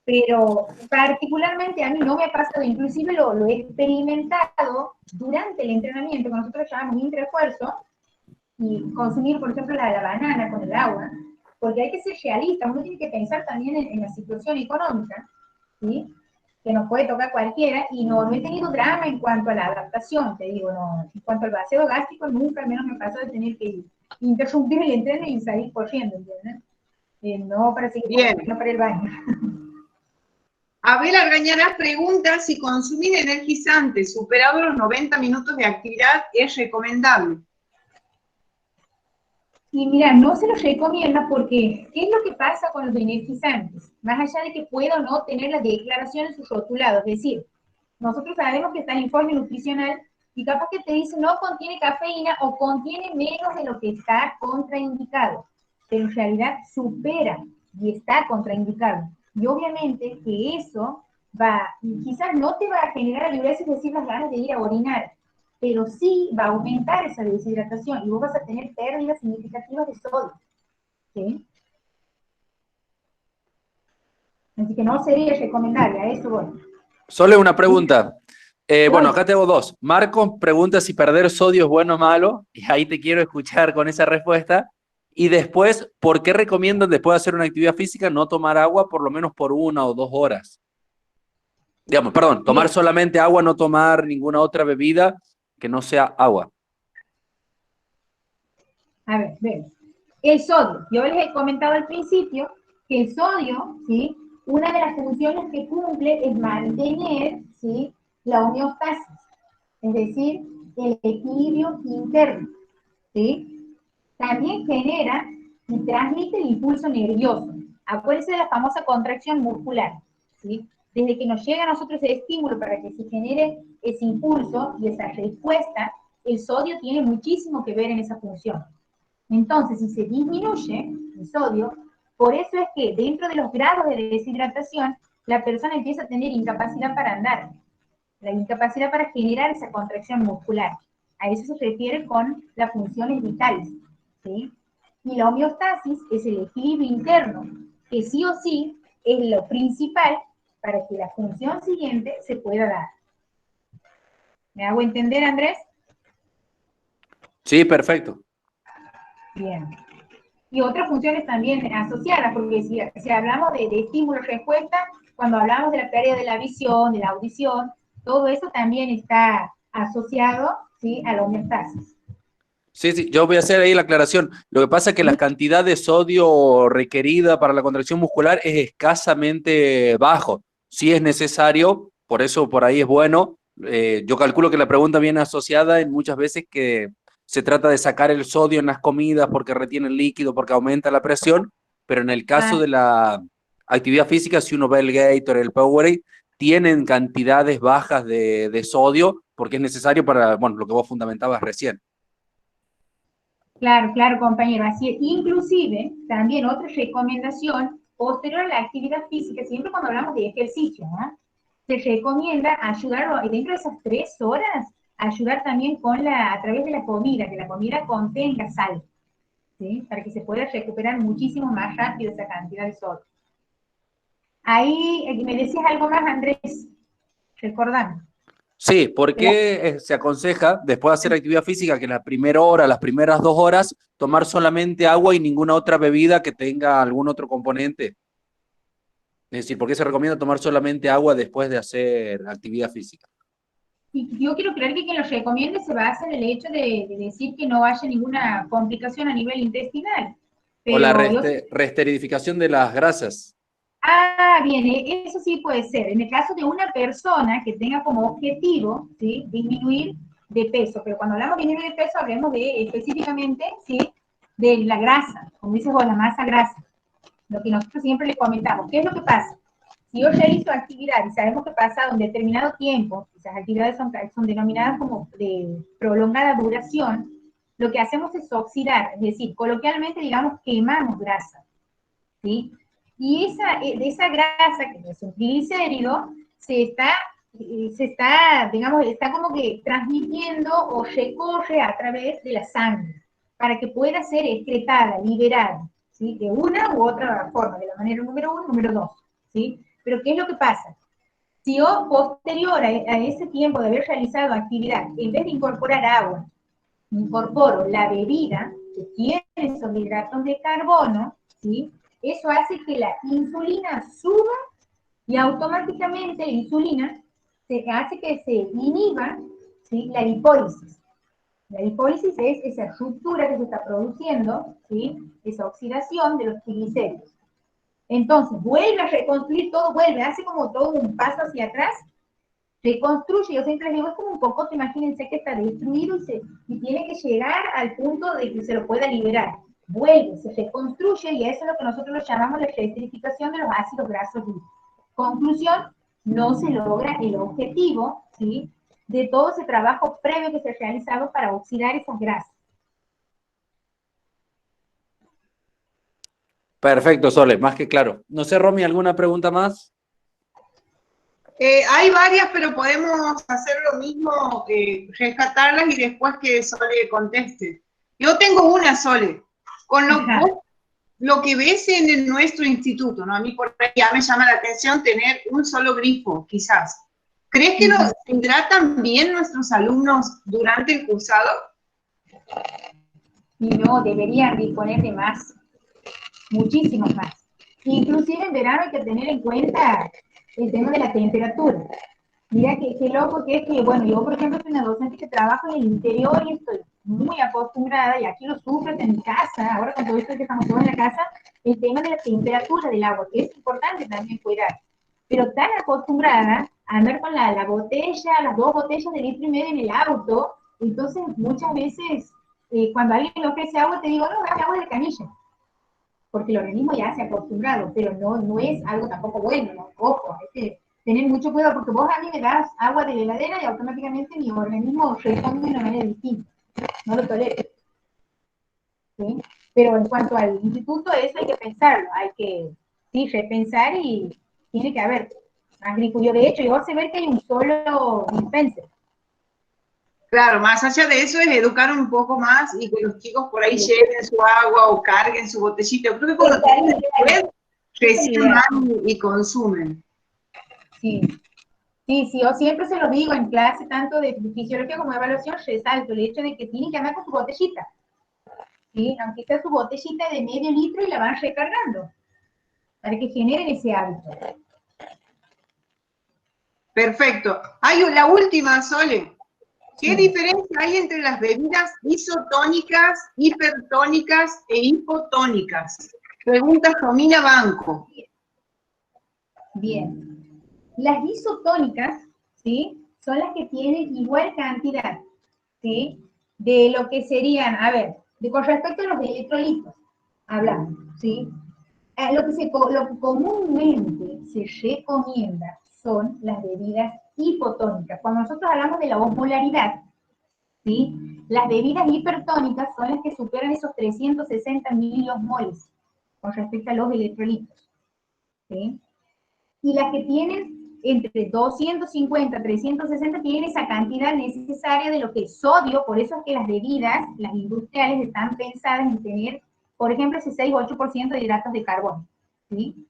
Speaker 10: Pero particularmente a mí no me ha pasado, inclusive lo he experimentado durante el entrenamiento, que nosotros llamamos intraesfuerzo, y consumir, por ejemplo, la banana con el agua, porque hay que ser realista, uno tiene que pensar también en la situación económica, ¿sí? Que nos puede tocar cualquiera, y no he tenido drama en cuanto a la adaptación, te digo, no, en cuanto al vacío gástrico, nunca al menos me pasó de tener que interrumpir el entreno y salir corriendo, ¿entiendes? No para seguir, no para el baño.
Speaker 2: Abel Argañarás pregunta si consumir energizantes superado los 90 minutos de actividad es recomendable.
Speaker 10: Y mira, no se los recomienda porque, ¿qué es lo que pasa con los energizantes? Más allá de que pueda o no tener la declaración en su rotulado, es decir, nosotros sabemos que está el informe nutricional y capaz que te dice no contiene cafeína o contiene menos de lo que está contraindicado, pero en realidad supera y está contraindicado. Y obviamente que eso quizás no te va a generar diuresis, es decir, las ganas de ir a orinar, pero sí va a aumentar esa deshidratación y vos vas a tener pérdidas significativas de sodio. ¿Sí? Así que no sería recomendable, a eso voy.
Speaker 4: Solo una pregunta. Bueno, acá tengo dos. Marcos pregunta si perder sodio es bueno o malo, y ahí te quiero escuchar con esa respuesta. Y después, ¿por qué recomiendan después de hacer una actividad física no tomar agua por lo menos por 1 o 2 horas? Digamos, perdón, tomar solamente agua, no tomar ninguna otra bebida que no sea agua.
Speaker 10: A ver, ven. El sodio, yo les he comentado al principio que el sodio, ¿sí? Una de las funciones que cumple es mantener, ¿sí? La homeostasis, es decir, el equilibrio interno, ¿sí? También genera y transmite el impulso nervioso. Acuérdense de la famosa contracción muscular, ¿sí? Desde que nos llega a nosotros el estímulo para que se genere ese impulso y esa respuesta, el sodio tiene muchísimo que ver en esa función. Entonces, si se disminuye el sodio, por eso es que dentro de los grados de deshidratación, la persona empieza a tener incapacidad para andar, la incapacidad para generar esa contracción muscular. A eso se refiere con las funciones vitales, ¿sí? Y la homeostasis es el equilibrio interno, que sí o sí es lo principal para que la función siguiente se pueda dar. ¿Me hago entender, Andrés?
Speaker 4: Sí, perfecto.
Speaker 10: Bien. Y otras funciones también asociadas, porque si hablamos de estímulo-respuesta, cuando hablamos de la pérdida de la visión, de la audición, todo eso también está asociado, ¿sí? A la homeostasis.
Speaker 4: Sí, sí, yo voy a hacer ahí la aclaración. Lo que pasa es que la cantidad de sodio requerida para la contracción muscular es escasamente bajo. Sí es necesario, por eso por ahí es bueno. Yo calculo que la pregunta viene asociada en muchas veces que se trata de sacar el sodio en las comidas porque retiene el líquido, porque aumenta la presión, pero en el caso de la actividad física, si uno ve el Gatorade, el Powerade, tienen cantidades bajas de sodio porque es necesario para, bueno, lo que vos fundamentabas recién.
Speaker 10: Claro, claro, compañero, así es. Inclusive, también otra recomendación, posterior a la actividad física, siempre cuando hablamos de ejercicio, ¿no? Se recomienda ayudar, dentro de esas 3 horas, ayudar también a través de la comida, que la comida contenga sal, ¿sí? Para que se pueda recuperar muchísimo más rápido esa cantidad de sodio. Ahí me decías algo más, Andrés, recordame.
Speaker 4: Sí, porque se aconseja, después de hacer actividad física, que la primera hora, las primeras 2 horas, tomar solamente agua y ninguna otra bebida que tenga algún otro componente? Es decir, ¿por qué se recomienda tomar solamente agua después de hacer actividad física?
Speaker 10: Y yo quiero creer que quien lo recomiende se basa en el hecho de decir que no haya ninguna complicación a nivel intestinal.
Speaker 4: O la
Speaker 10: Pero
Speaker 4: reesterificación de las grasas.
Speaker 10: Ah, bien, eso sí puede ser. En el caso de una persona que tenga como objetivo, ¿sí?, disminuir de peso, pero cuando hablamos de disminuir de peso, hablemos de específicamente, ¿sí?, de la grasa, como dices vos, la masa grasa. Lo que nosotros siempre les comentamos. ¿Qué es lo que pasa? Si yo realizo actividad y sabemos que pasa un determinado tiempo, esas actividades son denominadas como de prolongada duración, lo que hacemos es oxidar, es decir, coloquialmente, digamos, quemamos grasa, ¿sí? Y de esa grasa, que es un triglicérido, se está, digamos, está como que transmitiendo o recorre a través de la sangre, para que pueda ser excretada, liberada, ¿sí?, de una u otra forma, de la manera número 1, número 2, ¿sí? Pero ¿qué es lo que pasa? Si yo, posterior a ese tiempo de haber realizado actividad, en vez de incorporar agua, incorporo la bebida que tiene esos hidratos de carbono, ¿sí?, eso hace que la insulina suba y automáticamente la insulina hace que se inhiba, ¿sí?, la lipólisis. La lipólisis es esa ruptura que se está produciendo, ¿sí?, esa oxidación de los triglicéridos. Entonces, vuelve a reconstruir todo, hace como todo un paso hacia atrás, reconstruye. Yo siempre digo, es como un poco, imagínense que está destruido y tiene que llegar al punto de que se lo pueda liberar. Vuelve, se reconstruye, y eso es lo que nosotros lo llamamos la reestrificación de los ácidos grasos libres. Conclusión, no se logra el objetivo, ¿sí?, de todo ese trabajo previo que se ha realizado para oxidar esas grasas.
Speaker 4: Perfecto, Sole, más que claro. No sé, Romy, ¿alguna pregunta más?
Speaker 2: Hay varias, pero podemos hacer lo mismo, rescatarlas y después que Sole conteste. Yo tengo una, Sole. Con lo que ves en nuestro instituto, ¿no? A mí por ahí ya me llama la atención tener un solo grifo, quizás. ¿Crees que nos hidratan bien nuestros alumnos durante el cursado?
Speaker 10: Y no, deberían disponer de más, muchísimos más. Inclusive en verano hay que tener en cuenta el tema de la temperatura. Mira qué loco que es que, bueno, yo por ejemplo soy una docente que trabajo en el interior y estoy muy acostumbrada, y aquí lo sufres en mi casa, ahora con todo esto que estamos todos en la casa, el tema de la temperatura del agua, que es importante también cuidar. Pero tan acostumbrada a andar con la botella, las 2 botellas de 1,5 litros en el auto, entonces muchas veces cuando alguien le ofrece agua, te digo, no, dame agua de canilla, porque el organismo ya se ha acostumbrado, pero no es algo tampoco bueno, ¿no? Ojo, hay que tener mucho cuidado, porque vos a mí me das agua de la heladera y automáticamente mi organismo responde de una manera distinta, no lo tolero, ¿sí? Pero en cuanto al instituto, eso hay que pensarlo, hay que, sí, repensar, y tiene que haber agricultura. De hecho, yo sé ver que hay un solo dispenser.
Speaker 2: Claro, más allá de eso es educar un poco más y que los chicos por ahí lleven su agua o carguen su botellita. Yo creo que cuando tienen después, recién van y consumen.
Speaker 10: Sí. Sí, yo siempre se lo digo en clase, tanto de fisiología como de evaluación, resalto el hecho de que tienen que andar con su botellita, ¿sí? Aunque sea su botellita de 0,5 litros, y la van recargando, para que generen ese hábito.
Speaker 2: Perfecto. Hay la última, Sole. ¿Qué diferencia hay entre las bebidas isotónicas, hipertónicas e hipotónicas? Pregunta Romina Banco.
Speaker 10: Bien. Las isotónicas, ¿sí?, son las que tienen igual cantidad, ¿sí?, de lo que serían, a ver, con respecto a los electrolitos, hablamos, ¿sí? Lo que comúnmente se recomienda son las bebidas hipotónicas. Cuando nosotros hablamos de la osmolaridad, ¿sí?, las bebidas hipertónicas son las que superan esos 360 miliosmoles con respecto a los electrolitos, ¿sí? Y las que tienen entre 250 y 360 tienen esa cantidad necesaria de lo que es sodio. Por eso es que las bebidas, las industriales, están pensadas en tener, por ejemplo, ese 6 o 8% de hidratos de carbono, ¿sí?,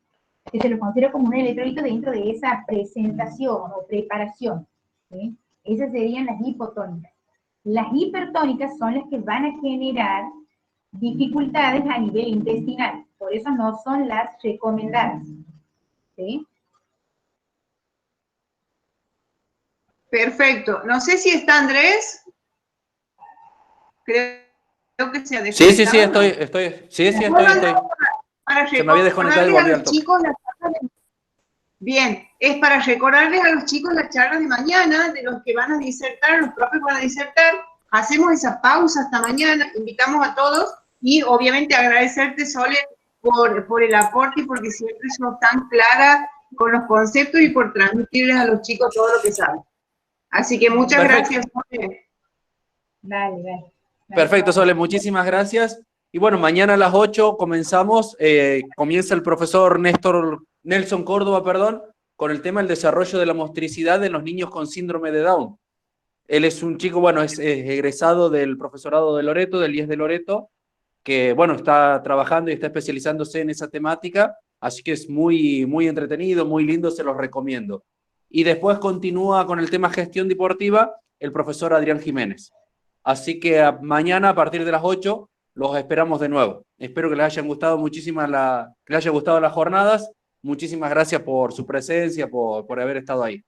Speaker 10: que se lo considera como un electrolito dentro de esa presentación o preparación, ¿sí? Esas serían las hipotónicas. Las hipertónicas son las que van a generar dificultades a nivel intestinal. Por eso no son las recomendadas. ¿Sí?
Speaker 2: Perfecto. No sé si está Andrés. Creo que se ha
Speaker 4: Sí, sí, sí,
Speaker 2: desconectado, ¿no?
Speaker 4: estoy.
Speaker 2: Para
Speaker 4: Se me había desconectado y volví
Speaker 2: recordarles a
Speaker 4: al
Speaker 2: los
Speaker 4: toque.
Speaker 2: chicos la charla de... Bien, es para recordarles a los chicos la charla de mañana, de los que van a disertar, los profes van a disertar. Hacemos esa pausa hasta mañana, invitamos a todos y obviamente agradecerte, Sole, por el aporte y porque siempre sos tan clara con los conceptos y por transmitirles a los chicos todo lo que saben. Así que muchas gracias, Sole.
Speaker 10: Dale, dale.
Speaker 4: Perfecto, Sole, muchísimas gracias. Y bueno, mañana a las 8 comenzamos, comienza el profesor Nelson Córdoba, perdón, con el tema del desarrollo de la motricidad en los niños con síndrome de Down. Él es un chico, bueno, es egresado del profesorado de Loreto, del IES de Loreto, que, bueno, está trabajando y está especializándose en esa temática, así que es muy, muy entretenido, muy lindo, se los recomiendo. Y después continúa con el tema gestión deportiva el profesor Adrián Jiménez. Así que mañana a partir de las 8 los esperamos de nuevo. Espero que les hayan gustado que les haya gustado las jornadas. Muchísimas gracias por su presencia, por haber estado ahí.